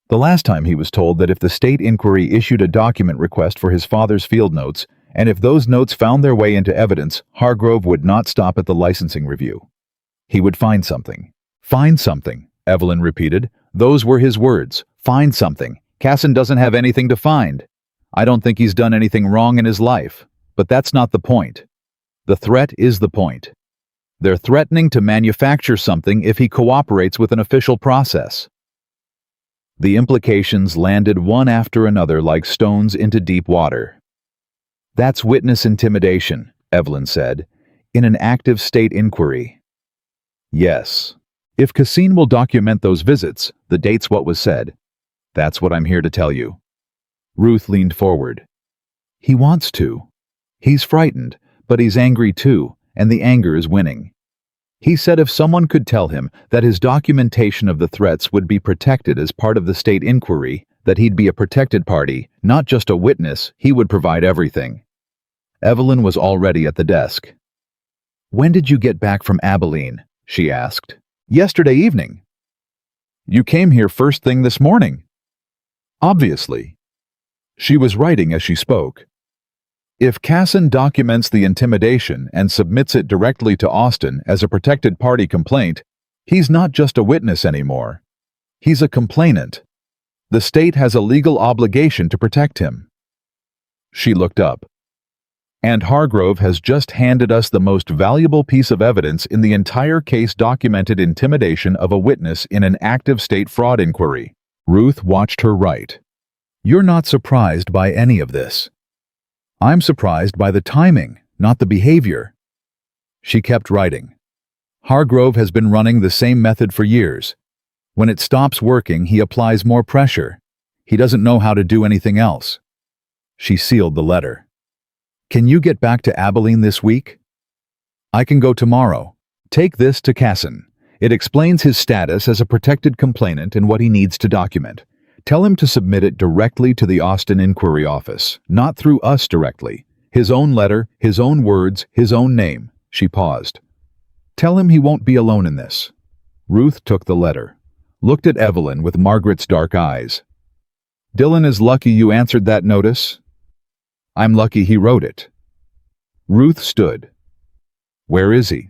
The last time he was told that if the state inquiry issued a document request for his father's field notes, and if those notes found their way into evidence, Hargrove would not stop at the licensing review. He would find something." "Find something," Evelyn repeated. "Those were his words. Find something. Casson doesn't have anything to find. I don't think he's done anything wrong in his life. But that's not the point. The threat is the point. They're threatening to manufacture something if he cooperates with an official process." The implications landed one after another like stones into deep water. "That's witness intimidation," Evelyn said, "in an active state inquiry." "Yes. If Cassin will document those visits, the date's what was said. That's what I'm here to tell you." Ruth leaned forward. "He wants to. He's frightened, but he's angry too, and the anger is winning. He said if someone could tell him that his documentation of the threats would be protected as part of the state inquiry, that he'd be a protected party, not just a witness, he would provide everything." Evelyn was already at the desk. "When did you get back from Abilene?" she asked. "Yesterday evening." "You came here first thing this morning." "Obviously." She was writing as she spoke. "If Casson documents the intimidation and submits it directly to Austin as a protected party complaint, he's not just a witness anymore. He's a complainant. The state has a legal obligation to protect him." She looked up. "And Hargrove has just handed us the most valuable piece of evidence in the entire case, documented intimidation of a witness in an active state fraud inquiry." Ruth watched her write. "You're not surprised by any of this." "I'm surprised by the timing, not the behavior." She kept writing. "Hargrove has been running the same method for years. When it stops working, he applies more pressure. He doesn't know how to do anything else." She sealed the letter. "Can you get back to Abilene this week?" "I can go tomorrow. Take this to Casson. It explains his status as a protected complainant and what he needs to document. Tell him to submit it directly to the Austin Inquiry Office, not through us directly. His own letter, his own words, his own name." She paused. "Tell him he won't be alone in this." Ruth took the letter, looked at Evelyn with Margaret's dark eyes. "Dylan is lucky you answered that notice." "I'm lucky he wrote it." Ruth stood. "Where is he?"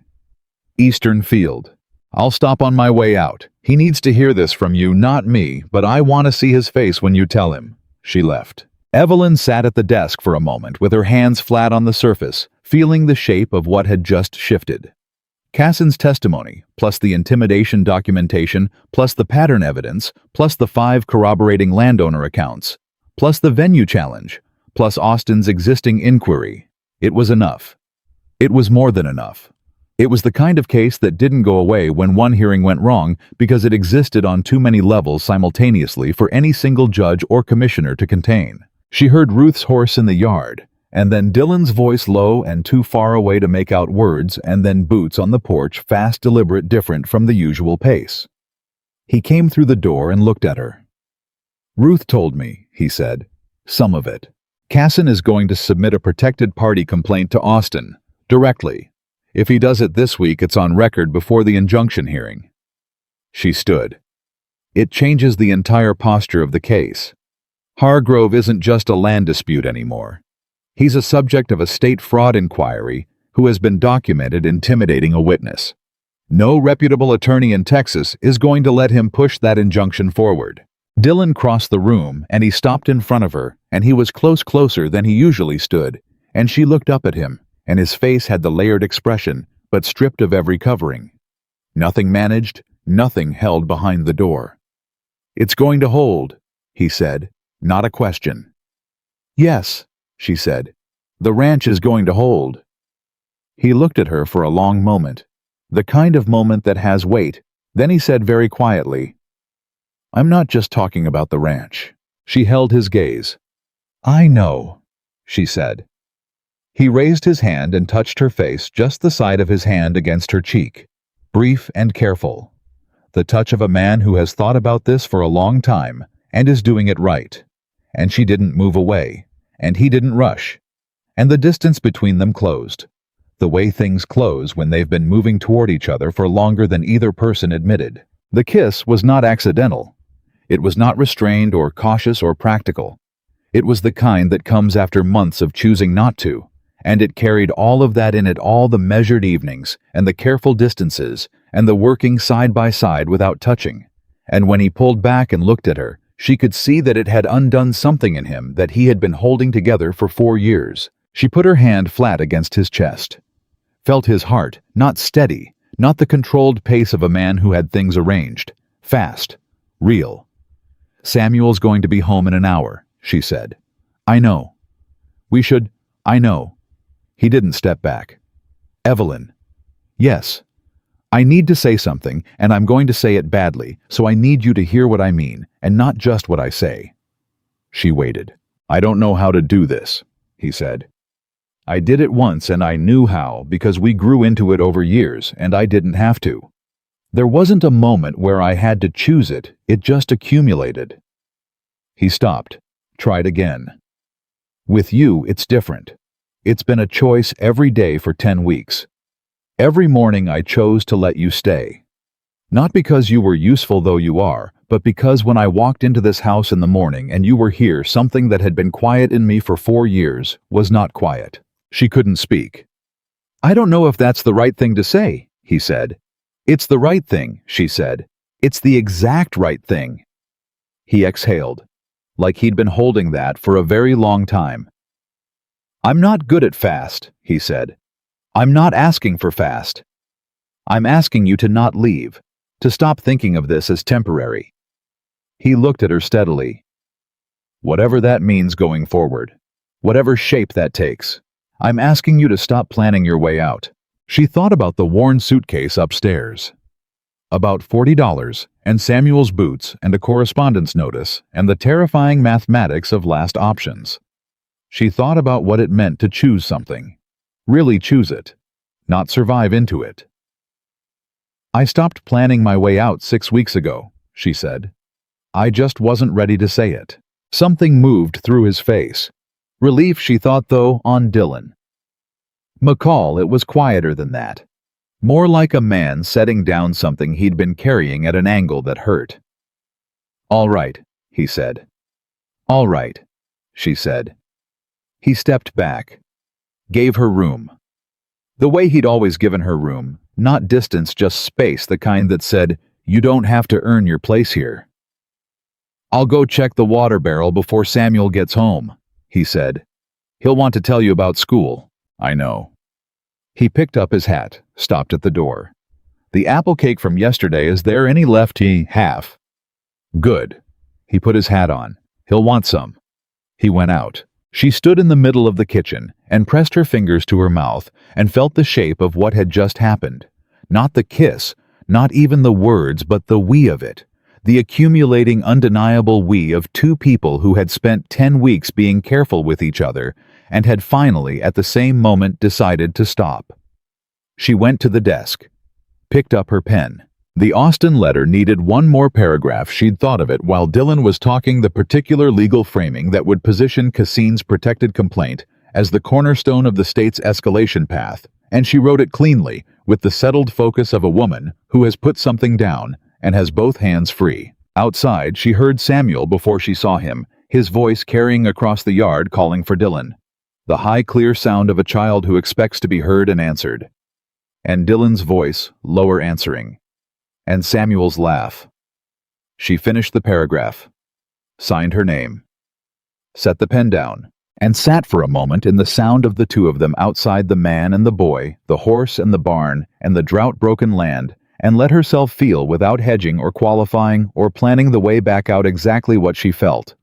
"Eastern Field. I'll stop on my way out. He needs to hear this from you, not me, but I want to see his face when you tell him." She left. Evelyn sat at the desk for a moment with her hands flat on the surface, feeling the shape of what had just shifted. Casson's testimony, plus the intimidation documentation, plus the pattern evidence, plus the 5 corroborating landowner accounts, plus the venue challenge, plus Austin's existing inquiry. It was enough. It was more than enough. It was the kind of case that didn't go away when one hearing went wrong because it existed on too many levels simultaneously for any single judge or commissioner to contain. She heard Ruth's horse in the yard, and then Dylan's voice low and too far away to make out words, and then boots on the porch, fast, deliberate, different from the usual pace. He came through the door and looked at her. "Ruth told me," he said, "some of it. Casson is going to submit a protected party complaint to Austin, directly. If he does it this week, it's on record before the injunction hearing." She stood. "It changes the entire posture of the case. Hargrove isn't just a land dispute anymore. He's a subject of a state fraud inquiry who has been documented intimidating a witness. No reputable attorney in Texas is going to let him push that injunction forward. Dylan crossed the room and he stopped in front of her, and he was closer than he usually stood, and she looked up at him, and his face had the layered expression, but stripped of every covering. Nothing managed, nothing held behind the door. "It's going to hold," he said, not a question. "Yes," she said. "The ranch is going to hold." He looked at her for a long moment, the kind of moment that has weight. Then he said very quietly, "I'm not just talking about the ranch." She held his gaze. "I know," she said. He raised his hand and touched her face, just the side of his hand against her cheek, brief and careful. The touch of a man who has thought about this for a long time and is doing it right. And she didn't move away, and he didn't rush. And the distance between them closed. The way things close when they've been moving toward each other for longer than either person admitted. The kiss was not accidental. It was not restrained or cautious or practical. It was the kind that comes after months of choosing not to, and it carried all of that in it, all the measured evenings and the careful distances and the working side by side without touching. And when he pulled back and looked at her, she could see that it had undone something in him that he had been holding together for 4 years. She put her hand flat against his chest, felt his heart, not steady, not the controlled pace of a man who had things arranged, fast, real. "Samuel's going to be home in an hour," she said. "I know. I know." He didn't step back. "Evelyn." "Yes. I need to say something, and I'm going to say it badly, so I need you to hear what I mean, and not just what I say." She waited. "I don't know how to do this," he said. "I did it once and I knew how because we grew into it over years and I didn't have to. There wasn't a moment where I had to choose it, it just accumulated." He stopped, tried again. "With you, it's different. It's been a choice every day for 10 weeks. Every morning I chose to let you stay. Not because you were useful though you are, but because when I walked into this house in the morning and you were here, something that had been quiet in me for 4 years was not quiet." She couldn't speak. "I don't know if that's the right thing to say," he said. "It's the right thing," she said. "It's the exact right thing." He exhaled, like he'd been holding that for a very long time. "I'm not good at fast," he said. "I'm not asking for fast. I'm asking you to not leave, to stop thinking of this as temporary." He looked at her steadily. "Whatever that means going forward, whatever shape that takes, I'm asking you to stop planning your way out." She thought about the worn suitcase upstairs, about $40 and Samuel's boots and a correspondence notice and the terrifying mathematics of last options. She thought about what it meant to choose something. Really choose it, not survive into it. "I stopped planning my way out 6 weeks ago," she said. "I just wasn't ready to say it." Something moved through his face. Relief, she thought, though, on Dylan McCall. It was quieter than that. More like a man setting down something he'd been carrying at an angle that hurt. "All right," he said. "All right," she said. He stepped back, gave her room. The way he'd always given her room, not distance, just space, the kind that said, "You don't have to earn your place here." "I'll go check the water barrel before Samuel gets home," he said. "He'll want to tell you about school." "I know." He picked up his hat, stopped at the door. "The apple cake from yesterday, is there any left?" "Half." "Good." He put his hat on. "He'll want some." He went out. She stood in the middle of the kitchen and pressed her fingers to her mouth and felt the shape of what had just happened. Not the kiss, not even the words, but the we of it. The accumulating, undeniable we of two people who had spent 10 weeks being careful with each other and had finally, at the same moment, decided to stop. She went to the desk, picked up her pen. The Austin letter needed one more paragraph. She'd thought of it while Dylan was talking, the particular legal framing that would position Cassine's protected complaint as the cornerstone of the state's escalation path, and she wrote it cleanly, with the settled focus of a woman who has put something down and has both hands free. Outside, she heard Samuel before she saw him, his voice carrying across the yard calling for Dylan. The high, clear sound of a child who expects to be heard and answered. And Dylan's voice, lower, answering. And Samuel's laugh. She finished the paragraph, signed her name, set the pen down, and sat for a moment in the sound of the two of them outside, the man and the boy, the horse and the barn, and the drought-broken land, and let herself feel, without hedging or qualifying or planning the way back out, exactly what she felt.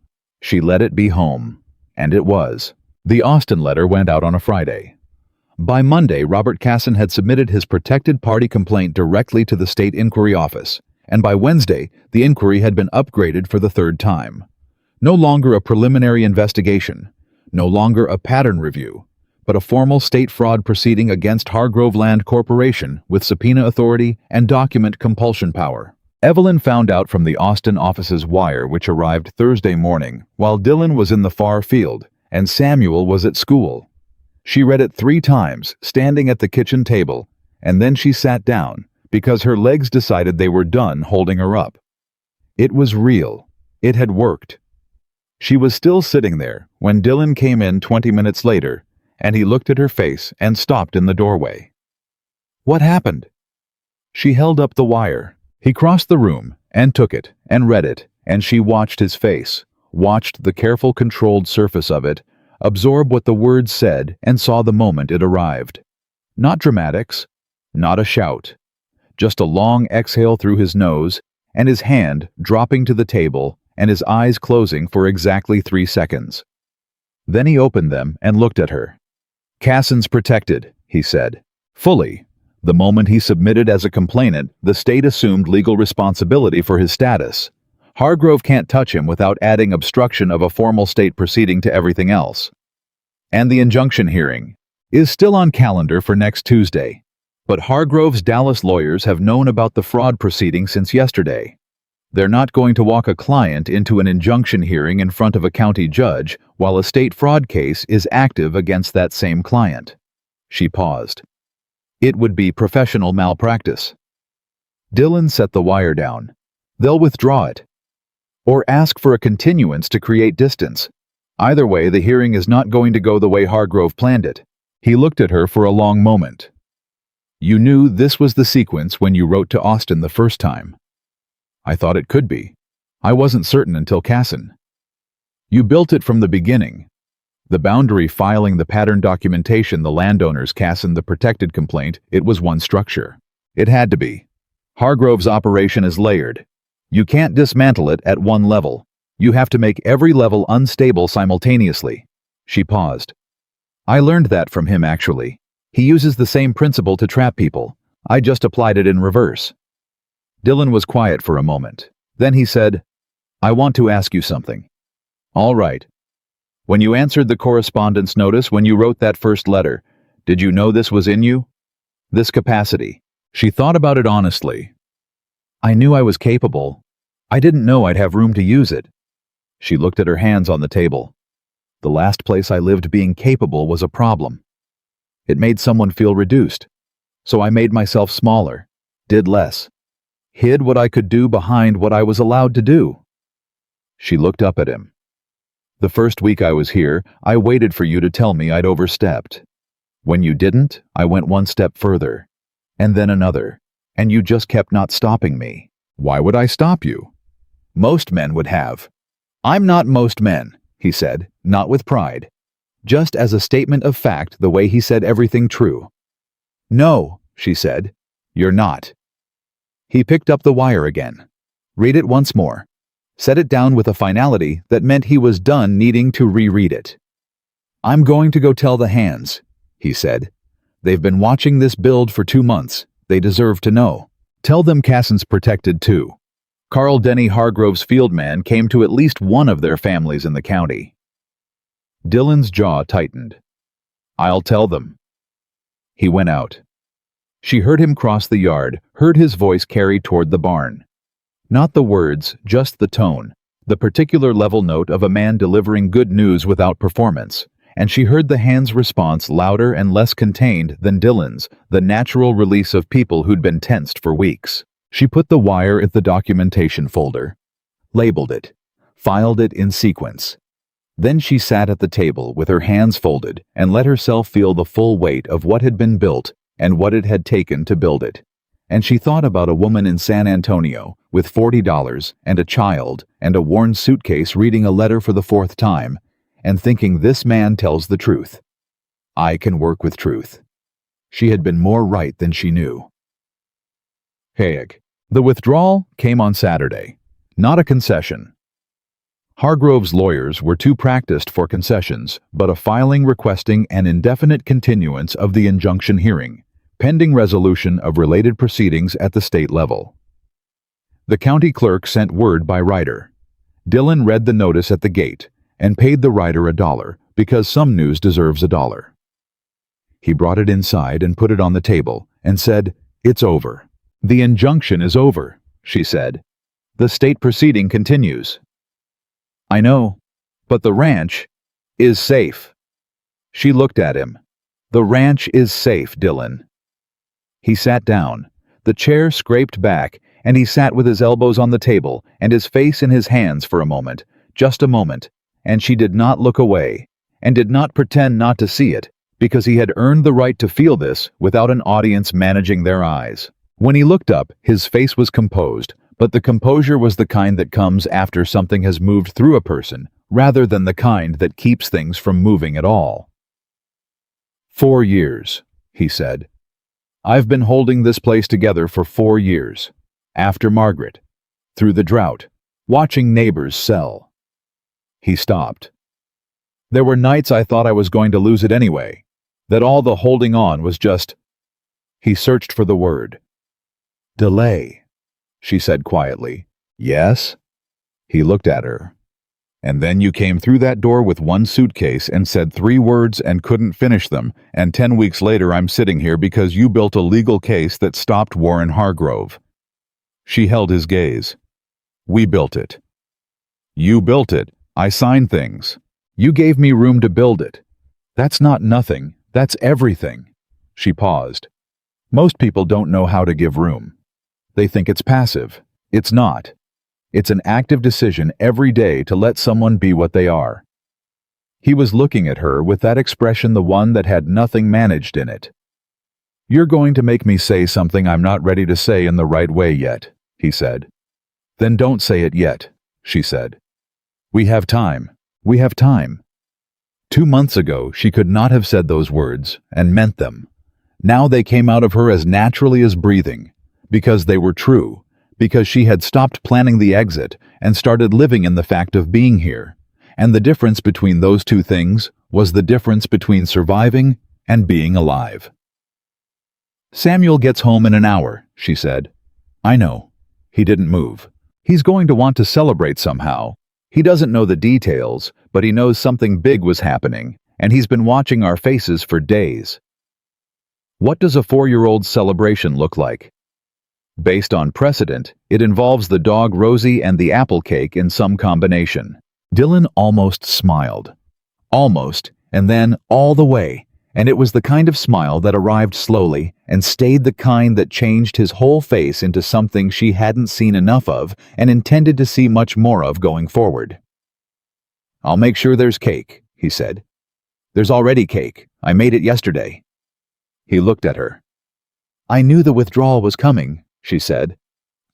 She let it be home. And it was. The Austin letter went out on a Friday. By Monday, Robert Casson had submitted his protected party complaint directly to the state inquiry office, and by Wednesday, the inquiry had been upgraded for the third time. No longer a preliminary investigation, no longer a pattern review, but a formal state fraud proceeding against Hargrove Land Corporation with subpoena authority and document compulsion power. Evelyn found out from the Austin office's wire, which arrived Thursday morning, while Dylan was in the far field and Samuel was at school. She read it 3 times, standing at the kitchen table, and then she sat down, because her legs decided they were done holding her up. It was real. It had worked. She was still sitting there when Dylan came in 20 minutes later, and he looked at her face and stopped in the doorway. What happened? She held up the wire. He crossed the room and took it and read it, and she watched his face, watched the careful, controlled surface of it, absorb what the words said, and saw the moment it arrived. Not dramatics, not a shout, just a long exhale through his nose, and his hand dropping to the table, and his eyes closing for exactly 3 seconds. Then he opened them and looked at her. Casson's protected, he said. Fully. The moment he submitted as a complainant, the state assumed legal responsibility for his status. Hargrove can't touch him without adding obstruction of a formal state proceeding to everything else. And the injunction hearing is still on calendar for next Tuesday. But Hargrove's Dallas lawyers have known about the fraud proceeding since yesterday. They're not going to walk a client into an injunction hearing in front of a county judge while a state fraud case is active against that same client. She paused. It would be professional malpractice. Dylan set the wire down. They'll withdraw it. Or ask for a continuance to create distance. Either way, the hearing is not going to go the way Hargrove planned it. He looked at her for a long moment. You knew this was the sequence when you wrote to Austin the first time. I thought it could be. I wasn't certain until Casson. You built it from the beginning. The boundary filing, the pattern documentation, the landowners, Casson, the protected complaint, it was one structure. It had to be. Hargrove's operation is layered. You can't dismantle it at one level. You have to make every level unstable simultaneously. She paused. I learned that from him, actually. He uses the same principle to trap people. I just applied it in reverse. Dylan was quiet for a moment. Then he said, I want to ask you something. All right. When you answered the correspondence notice, when you wrote that first letter, did you know this was in you? This capacity. She thought about it honestly. I knew I was capable. I didn't know I'd have room to use it. She looked at her hands on the table. The last place I lived, being capable was a problem. It made someone feel reduced. So I made myself smaller, did less, hid what I could do behind what I was allowed to do. She looked up at him. The first week I was here, I waited for you to tell me I'd overstepped. When you didn't, I went one step further, and then another, and you just kept not stopping me. Why would I stop you? Most men would have. I'm not most men, he said, not with pride. Just as a statement of fact, the way he said everything true. No, she said, you're not. He picked up the wire again. Read it once more. Set it down with a finality that meant he was done needing to reread it. I'm going to go tell the hands, he said. They've been watching this build for 2 months. They deserve to know. Tell them Casson's protected too. Carl Denny Hargrove's fieldman came to at least one of their families in the county. Dylan's jaw tightened. I'll tell them. He went out. She heard him cross the yard, heard his voice carry toward the barn. Not the words, just the tone, the particular level note of a man delivering good news without performance, and she heard the hand's response louder and less contained than Dylan's, the natural release of people who'd been tensed for weeks. She put the wire in the documentation folder, labeled it, filed it in sequence. Then she sat at the table with her hands folded and let herself feel the full weight of what had been built and what it had taken to build it. And she thought about a woman in San Antonio with $40 and a child and a worn suitcase reading a letter for the fourth time and thinking, this man tells the truth. I can work with truth. She had been more right than she knew. Hayek. The withdrawal came on Saturday, not a concession. Hargrove's lawyers were too practiced for concessions, but a filing requesting an indefinite continuance of the injunction hearing, pending resolution of related proceedings at the state level. The county clerk sent word by writer. Dylan read the notice at the gate and paid the writer $1 because some news deserves $1. He brought it inside and put it on the table and said, "It's over. The injunction is over," she said. "The state proceeding continues." "I know, but the ranch is safe." She looked at him. "The ranch is safe, Dylan." He sat down. The chair scraped back, and he sat with his elbows on the table and his face in his hands for a moment, just a moment, and she did not look away, and did not pretend not to see it, because he had earned the right to feel this without an audience managing their eyes. When he looked up, his face was composed, but the composure was the kind that comes after something has moved through a person, rather than the kind that keeps things from moving at all. 4 years, he said. I've been holding this place together for 4 years. After Margaret. Through the drought. Watching neighbors sell. He stopped. There were nights I thought I was going to lose it anyway. That all the holding on was just... He searched for the word. Delay, she said quietly. Yes? He looked at her. And then you came through that door with one suitcase and said 3 words and couldn't finish them, and 10 weeks later I'm sitting here because you built a legal case that stopped Warren Hargrove. She held his gaze. We built it. You built it. I signed things. You gave me room to build it. That's not nothing. That's everything. She paused. Most people don't know how to give room. They think it's passive. It's not. It's an active decision every day to let someone be what they are. He was looking at her with that expression, the one that had nothing managed in it. You're going to make me say something I'm not ready to say in the right way yet, he said. Then don't say it yet, she said. We have time. We have time. 2 months ago, she could not have said those words and meant them. Now they came out of her as naturally as breathing, because they were true, because she had stopped planning the exit and started living in the fact of being here. And the difference between those two things was the difference between surviving and being alive. Samuel gets home in an hour, she said. I know. He didn't move. He's going to want to celebrate somehow. He doesn't know the details, but he knows something big was happening, and he's been watching our faces for days. What does a 4-year-old's celebration look like? Based on precedent, it involves the dog Rosie and the apple cake in some combination. Dylan almost smiled. Almost, and then all the way, and it was the kind of smile that arrived slowly and stayed, the kind that changed his whole face into something she hadn't seen enough of and intended to see much more of going forward. I'll make sure there's cake, he said. There's already cake. I made it yesterday. He looked at her. I knew the withdrawal was coming, she said.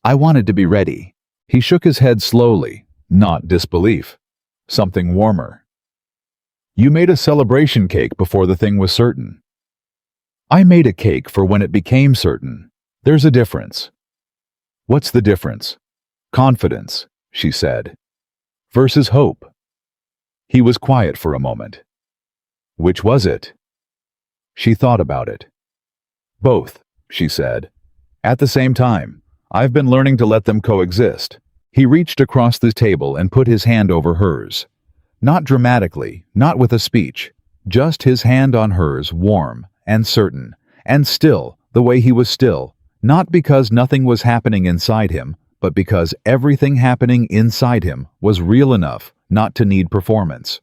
I wanted to be ready. He shook his head slowly, not disbelief. Something warmer. You made a celebration cake before the thing was certain. I made a cake for when it became certain. There's a difference. What's the difference? Confidence, she said. Versus hope. He was quiet for a moment. Which was it? She thought about it. Both, she said. At the same time, I've been learning to let them coexist. He reached across the table and put his hand over hers. Not dramatically, not with a speech, just his hand on hers, warm and certain, and still, the way he was still, not because nothing was happening inside him, but because everything happening inside him was real enough not to need performance.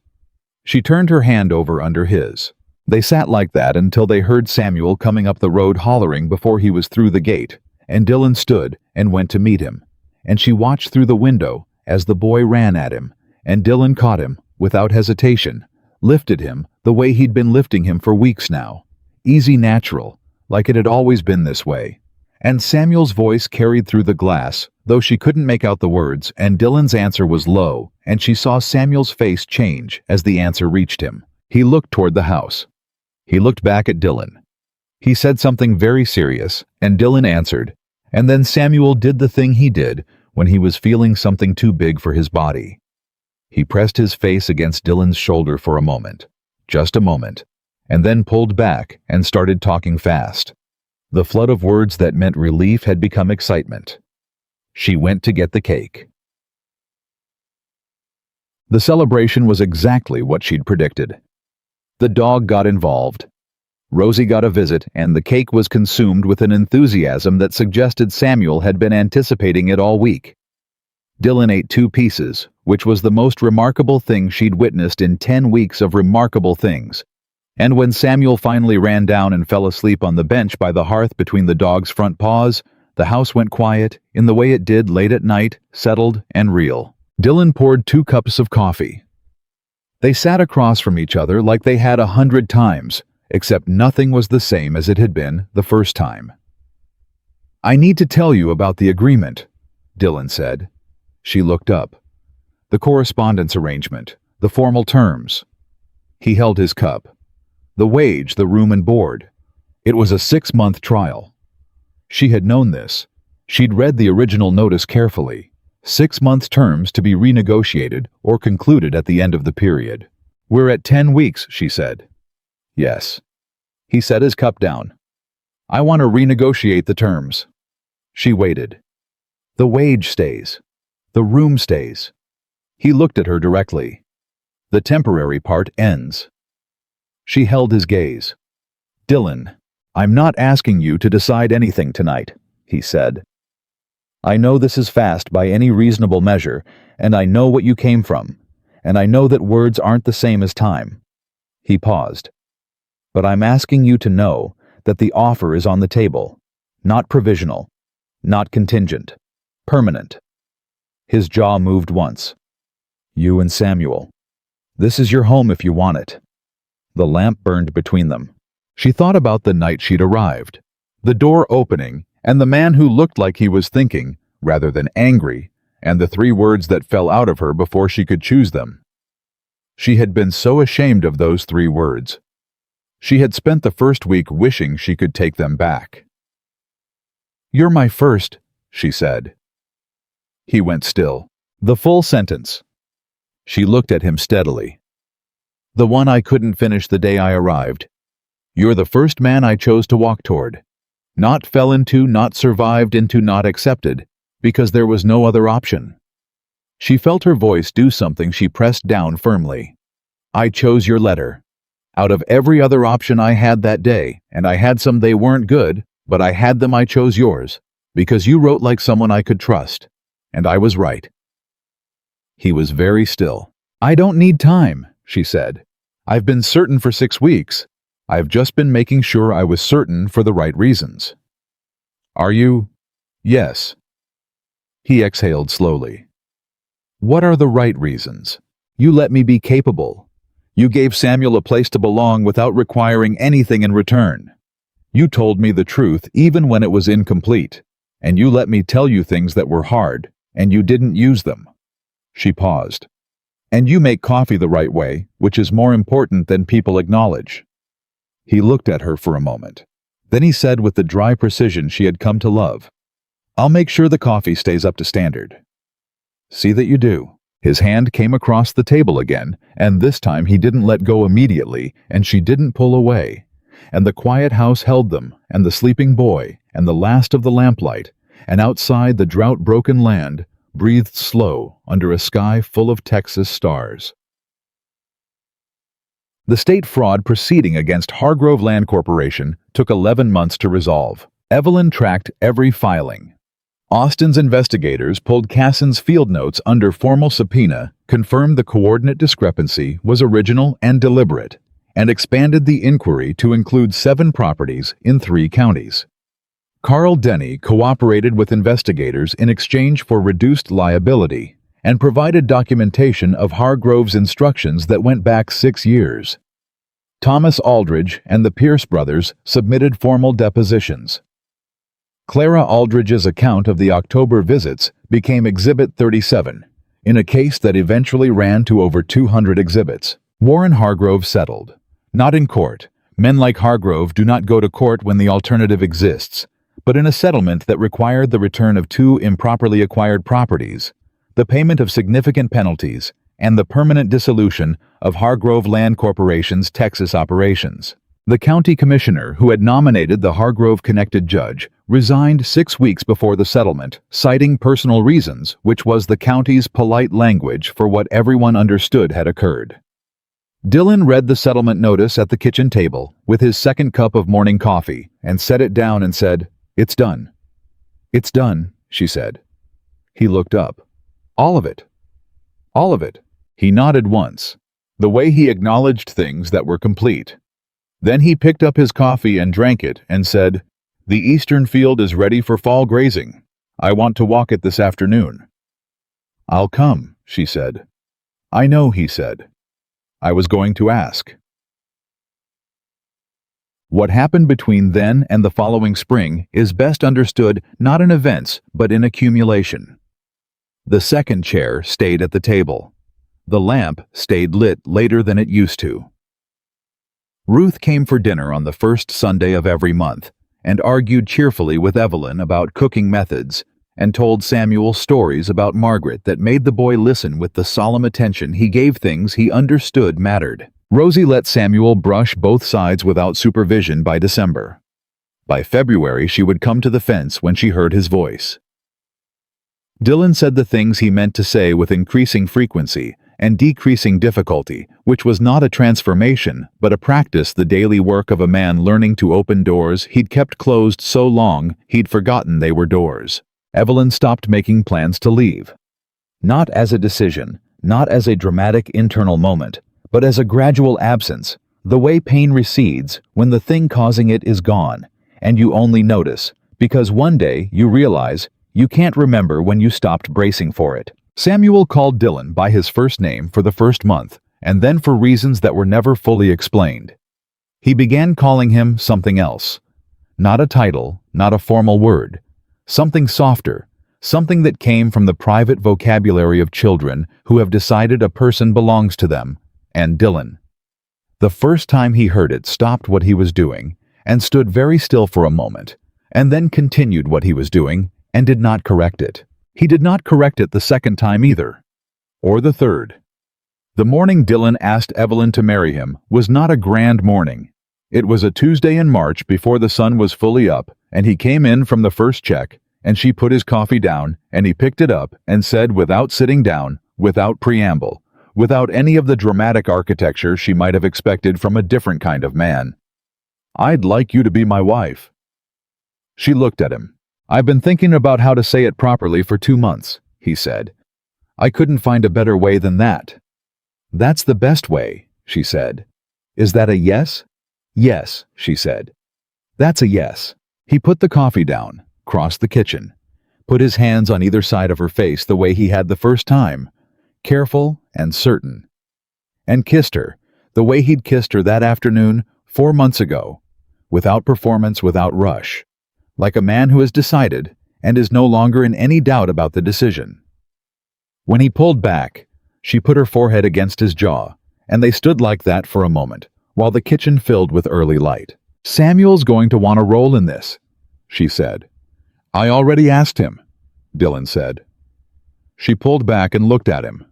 She turned her hand over under his. They sat like that until they heard Samuel coming up the road hollering before he was through the gate, and Dylan stood and went to meet him, and she watched through the window as the boy ran at him, and Dylan caught him, without hesitation, lifted him the way he'd been lifting him for weeks now. Easy, natural, like it had always been this way. And Samuel's voice carried through the glass, though she couldn't make out the words, and Dylan's answer was low, and she saw Samuel's face change as the answer reached him. He looked toward the house. He looked back at Dylan. He said something very serious, and Dylan answered, and then Samuel did the thing he did when he was feeling something too big for his body. He pressed his face against Dylan's shoulder for a moment, just a moment, and then pulled back and started talking fast. The flood of words that meant relief had become excitement. She went to get the cake. The celebration was exactly what she'd predicted. The dog got involved. Rosie got a visit, and the cake was consumed with an enthusiasm that suggested Samuel had been anticipating it all week. Dylan ate 2 pieces, which was the most remarkable thing she'd witnessed in 10 weeks of remarkable things. And when Samuel finally ran down and fell asleep on the bench by the hearth between the dog's front paws, the house went quiet, in the way it did late at night, settled and real. Dylan poured 2 cups of coffee. They sat across from each other like they had 100 times, except nothing was the same as it had been the first time. "I need to tell you about the agreement," Dylan said. She looked up. The correspondence arrangement, the formal terms. He held his cup. The wage, the room and board. It was a 6-month trial. She had known this. She'd read the original notice carefully. 6-month terms to be renegotiated or concluded at the end of the period. "We're at 10 weeks, she said. "Yes." He set his cup down. "I want to renegotiate the terms." She waited. "The wage stays. The room stays." He looked at her directly. "The temporary part ends." She held his gaze. "Dylan, I'm not asking you to decide anything tonight," he said. "I know this is fast by any reasonable measure, and I know what you came from, and I know that words aren't the same as time." He paused. "But I'm asking you to know that the offer is on the table, not provisional, not contingent, permanent." His jaw moved once. "You and Samuel. This is your home if you want it." The lamp burned between them. She thought about the night she'd arrived, the door opening, and the man who looked like he was thinking, rather than angry, and the 3 words that fell out of her before she could choose them. She had been so ashamed of those 3 words. She had spent the first week wishing she could take them back. "You're my first," she said. He went still. The full sentence. She looked at him steadily. "The one I couldn't finish the day I arrived. You're the first man I chose to walk toward. Not fell into, not survived into, not accepted, because there was no other option." She felt her voice do something she pressed down firmly. "I chose your letter. Out of every other option I had that day, and I had some they weren't good, but I had them, I chose yours, because you wrote like someone I could trust. And I was right." He was very still. "I don't need time," she said. "I've been certain for 6 weeks. I've just been making sure I was certain for the right reasons." "Are you?" "Yes." He exhaled slowly. "What are the right reasons? You let me be capable. You gave Samuel a place to belong without requiring anything in return. You told me the truth even when it was incomplete, and you let me tell you things that were hard, and you didn't use them." She paused. "And you make coffee the right way, which is more important than people acknowledge." He looked at her for a moment. Then he said with the dry precision she had come to love, "I'll make sure the coffee stays up to standard." "See that you do." His hand came across the table again, and this time he didn't let go immediately, and she didn't pull away. And the quiet house held them, and the sleeping boy, and the last of the lamplight, and outside the drought-broken land breathed slow under a sky full of Texas stars. The state fraud proceeding against Hargrove Land Corporation took 11 months to resolve. Evelyn tracked every filing. Austin's investigators pulled Casson's field notes under formal subpoena, confirmed the coordinate discrepancy was original and deliberate, and expanded the inquiry to include 7 properties in 3 counties. Carl Denny cooperated with investigators in exchange for reduced liability, and provided documentation of Hargrove's instructions that went back 6 years. Thomas Aldridge and the Pierce brothers submitted formal depositions. Clara Aldridge's account of the October visits became Exhibit 37, in a case that eventually ran to over 200 exhibits. Warren Hargrove settled. Not in court. Men like Hargrove do not go to court when the alternative exists, but in a settlement that required the return of 2 improperly acquired properties, the payment of significant penalties, and the permanent dissolution of Hargrove Land Corporation's Texas operations. The county commissioner who had nominated the Hargrove-connected judge resigned 6 weeks before the settlement, citing personal reasons, which was the county's polite language for what everyone understood had occurred. Dylan read the settlement notice at the kitchen table with his second cup of morning coffee and set it down and said, "It's done." "It's done," she said. He looked up. "All of it." "All of it." He nodded once, the way he acknowledged things that were complete. Then he picked up his coffee and drank it and said, "The eastern field is ready for fall grazing. I want to walk it this afternoon." "I'll come," she said. "I know," he said. "I was going to ask." What happened between then and the following spring is best understood not in events but in accumulation. The second chair stayed at the table. The lamp stayed lit later than it used to. Ruth came for dinner on the first Sunday of every month and argued cheerfully with Evelyn about cooking methods and told Samuel stories about Margaret that made the boy listen with the solemn attention he gave things he understood mattered. Rosie let Samuel brush both sides without supervision by December. By February, she would come to the fence when she heard his voice. Dylan said the things he meant to say with increasing frequency and decreasing difficulty, which was not a transformation, but a practice, the daily work of a man learning to open doors he'd kept closed so long he'd forgotten they were doors. Evelyn stopped making plans to leave. Not as a decision, not as a dramatic internal moment, but as a gradual absence, the way pain recedes when the thing causing it is gone, and you only notice, because one day you realize you can't remember when you stopped bracing for it. Samuel called Dylan by his first name for the first month, and then for reasons that were never fully explained. He began calling him something else. Not a title, not a formal word. Something softer, something that came from the private vocabulary of children who have decided a person belongs to them, and Dylan. The first time he heard it stopped what he was doing and stood very still for a moment, and then continued what he was doing and did not correct it. He did not correct it the second time either, or the third. The morning Dylan asked Evelyn to marry him was not a grand morning. It was a Tuesday in March before the sun was fully up, and he came in from the first check, and she put his coffee down, and he picked it up and said without sitting down, without preamble, without any of the dramatic architecture she might have expected from a different kind of man, "I'd like you to be my wife." She looked at him. "I've been thinking about how to say it properly for 2 months," he said. "I couldn't find a better way than that." "That's the best way," she said. "Is that a yes?" "Yes," she said. "That's a yes." He put the coffee down, crossed the kitchen, put his hands on either side of her face the way he had the first time, careful and certain, and kissed her the way he'd kissed her that afternoon 4 months ago, without performance, without rush, like a man who has decided and is no longer in any doubt about the decision. When he pulled back, she put her forehead against his jaw, and they stood like that for a moment, while the kitchen filled with early light. "Samuel's going to want a role in this," she said. "I already asked him," Dylan said. She pulled back and looked at him.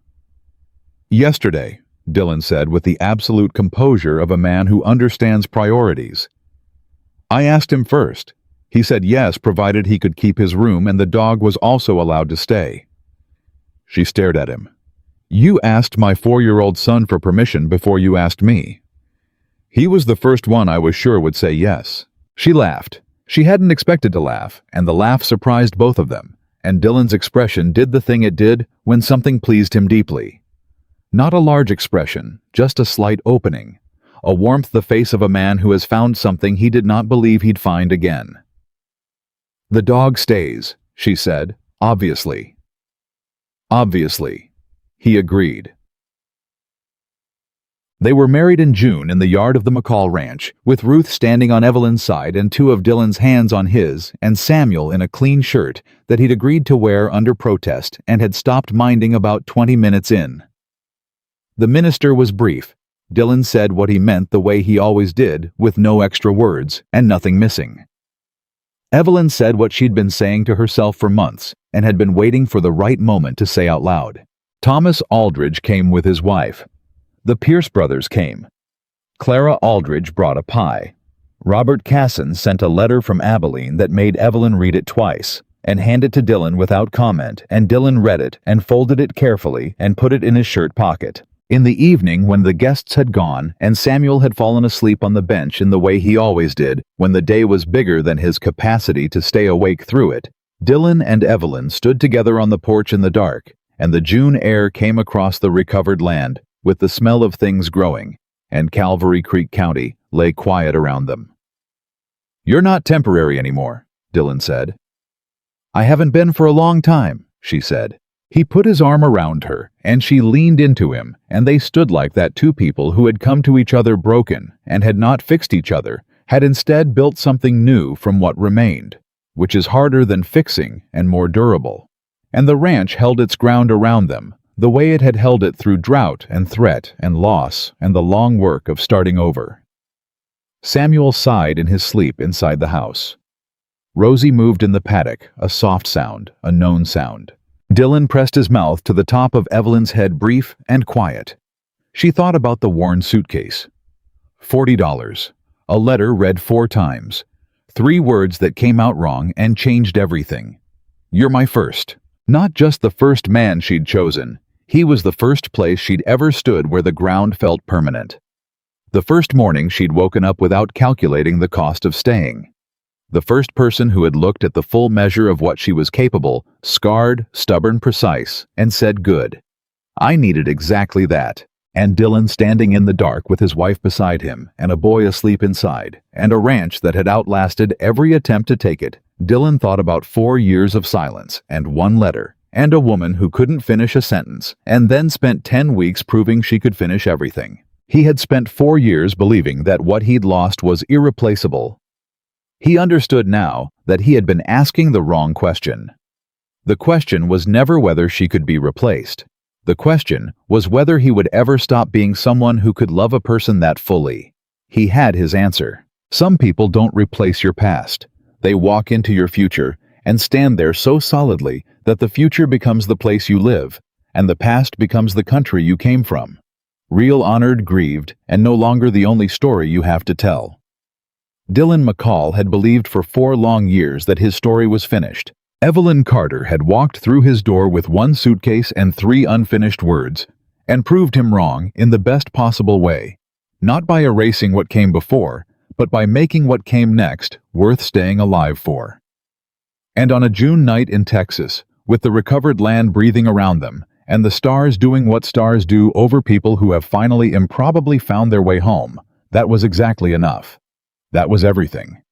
"Yesterday," Dylan said with the absolute composure of a man who understands priorities. "I asked him first. He said yes, provided he could keep his room and the dog was also allowed to stay." She stared at him. "You asked my 4-year-old son for permission before you asked me." "He was the first one I was sure would say yes." She laughed. She hadn't expected to laugh, and the laugh surprised both of them, and Dylan's expression did the thing it did when something pleased him deeply. Not a large expression, just a slight opening, a warmth, the face of a man who has found something he did not believe he'd find again. "The dog stays," she said, obviously. Obviously. He agreed. They were married in June in the yard of the McCall ranch, with Ruth standing on Evelyn's side and two of Dylan's hands on his, and Samuel in a clean shirt that he'd agreed to wear under protest and had stopped minding about 20 minutes in. The minister was brief. Dylan said what he meant the way he always did, with no extra words and nothing missing. Evelyn said what she'd been saying to herself for months and had been waiting for the right moment to say out loud. Thomas Aldridge came with his wife. The Pierce brothers came. Clara Aldridge brought a pie. Robert Casson sent a letter from Abilene that made Evelyn read it twice and hand it to Dylan without comment, and Dylan read it and folded it carefully and put it in his shirt pocket. In the evening, when the guests had gone and Samuel had fallen asleep on the bench in the way he always did when the day was bigger than his capacity to stay awake through it, Dylan and Evelyn stood together on the porch in the dark, and the June air came across the recovered land with the smell of things growing, and Calvary Creek County lay quiet around them. "You're not temporary anymore," Dylan said. "I haven't been for a long time," she said. He put his arm around her, and she leaned into him, and they stood like that two people who had come to each other broken and had not fixed each other, had instead built something new from what remained, which is harder than fixing and more durable. And the ranch held its ground around them, the way it had held it through drought and threat and loss and the long work of starting over. Samuel sighed in his sleep inside the house. Rosie moved in the paddock, a soft sound, a known sound. Dylan pressed his mouth to the top of Evelyn's head, brief and quiet. She thought about the worn suitcase. $40. A letter read 4 times. 3 words that came out wrong and changed everything. "You're my first." Not just the first man she'd chosen. He was the first place she'd ever stood where the ground felt permanent. The first morning she'd woken up without calculating the cost of staying. The first person who had looked at the full measure of what she was capable, scarred, stubborn, precise, and said good. I needed exactly that. And Dylan standing in the dark with his wife beside him, and a boy asleep inside, and a ranch that had outlasted every attempt to take it. Dylan thought about 4 years of silence, and 1 letter, and a woman who couldn't finish a sentence, and then spent 10 weeks proving she could finish everything. He had spent 4 years believing that what he'd lost was irreplaceable. He understood now that he had been asking the wrong question. The question was never whether she could be replaced. The question was whether he would ever stop being someone who could love a person that fully. He had his answer. Some people don't replace your past. They walk into your future and stand there so solidly that the future becomes the place you live, and the past becomes the country you came from. Real, honored, grieved, and no longer the only story you have to tell. Dylan McCall had believed for 4 long years that his story was finished. Evelyn Carter had walked through his door with 1 suitcase and 3 unfinished words, and proved him wrong in the best possible way, not by erasing what came before, but by making what came next worth staying alive for. And on a June night in Texas, with the recovered land breathing around them, and the stars doing what stars do over people who have finally improbably found their way home, that was exactly enough. That was everything.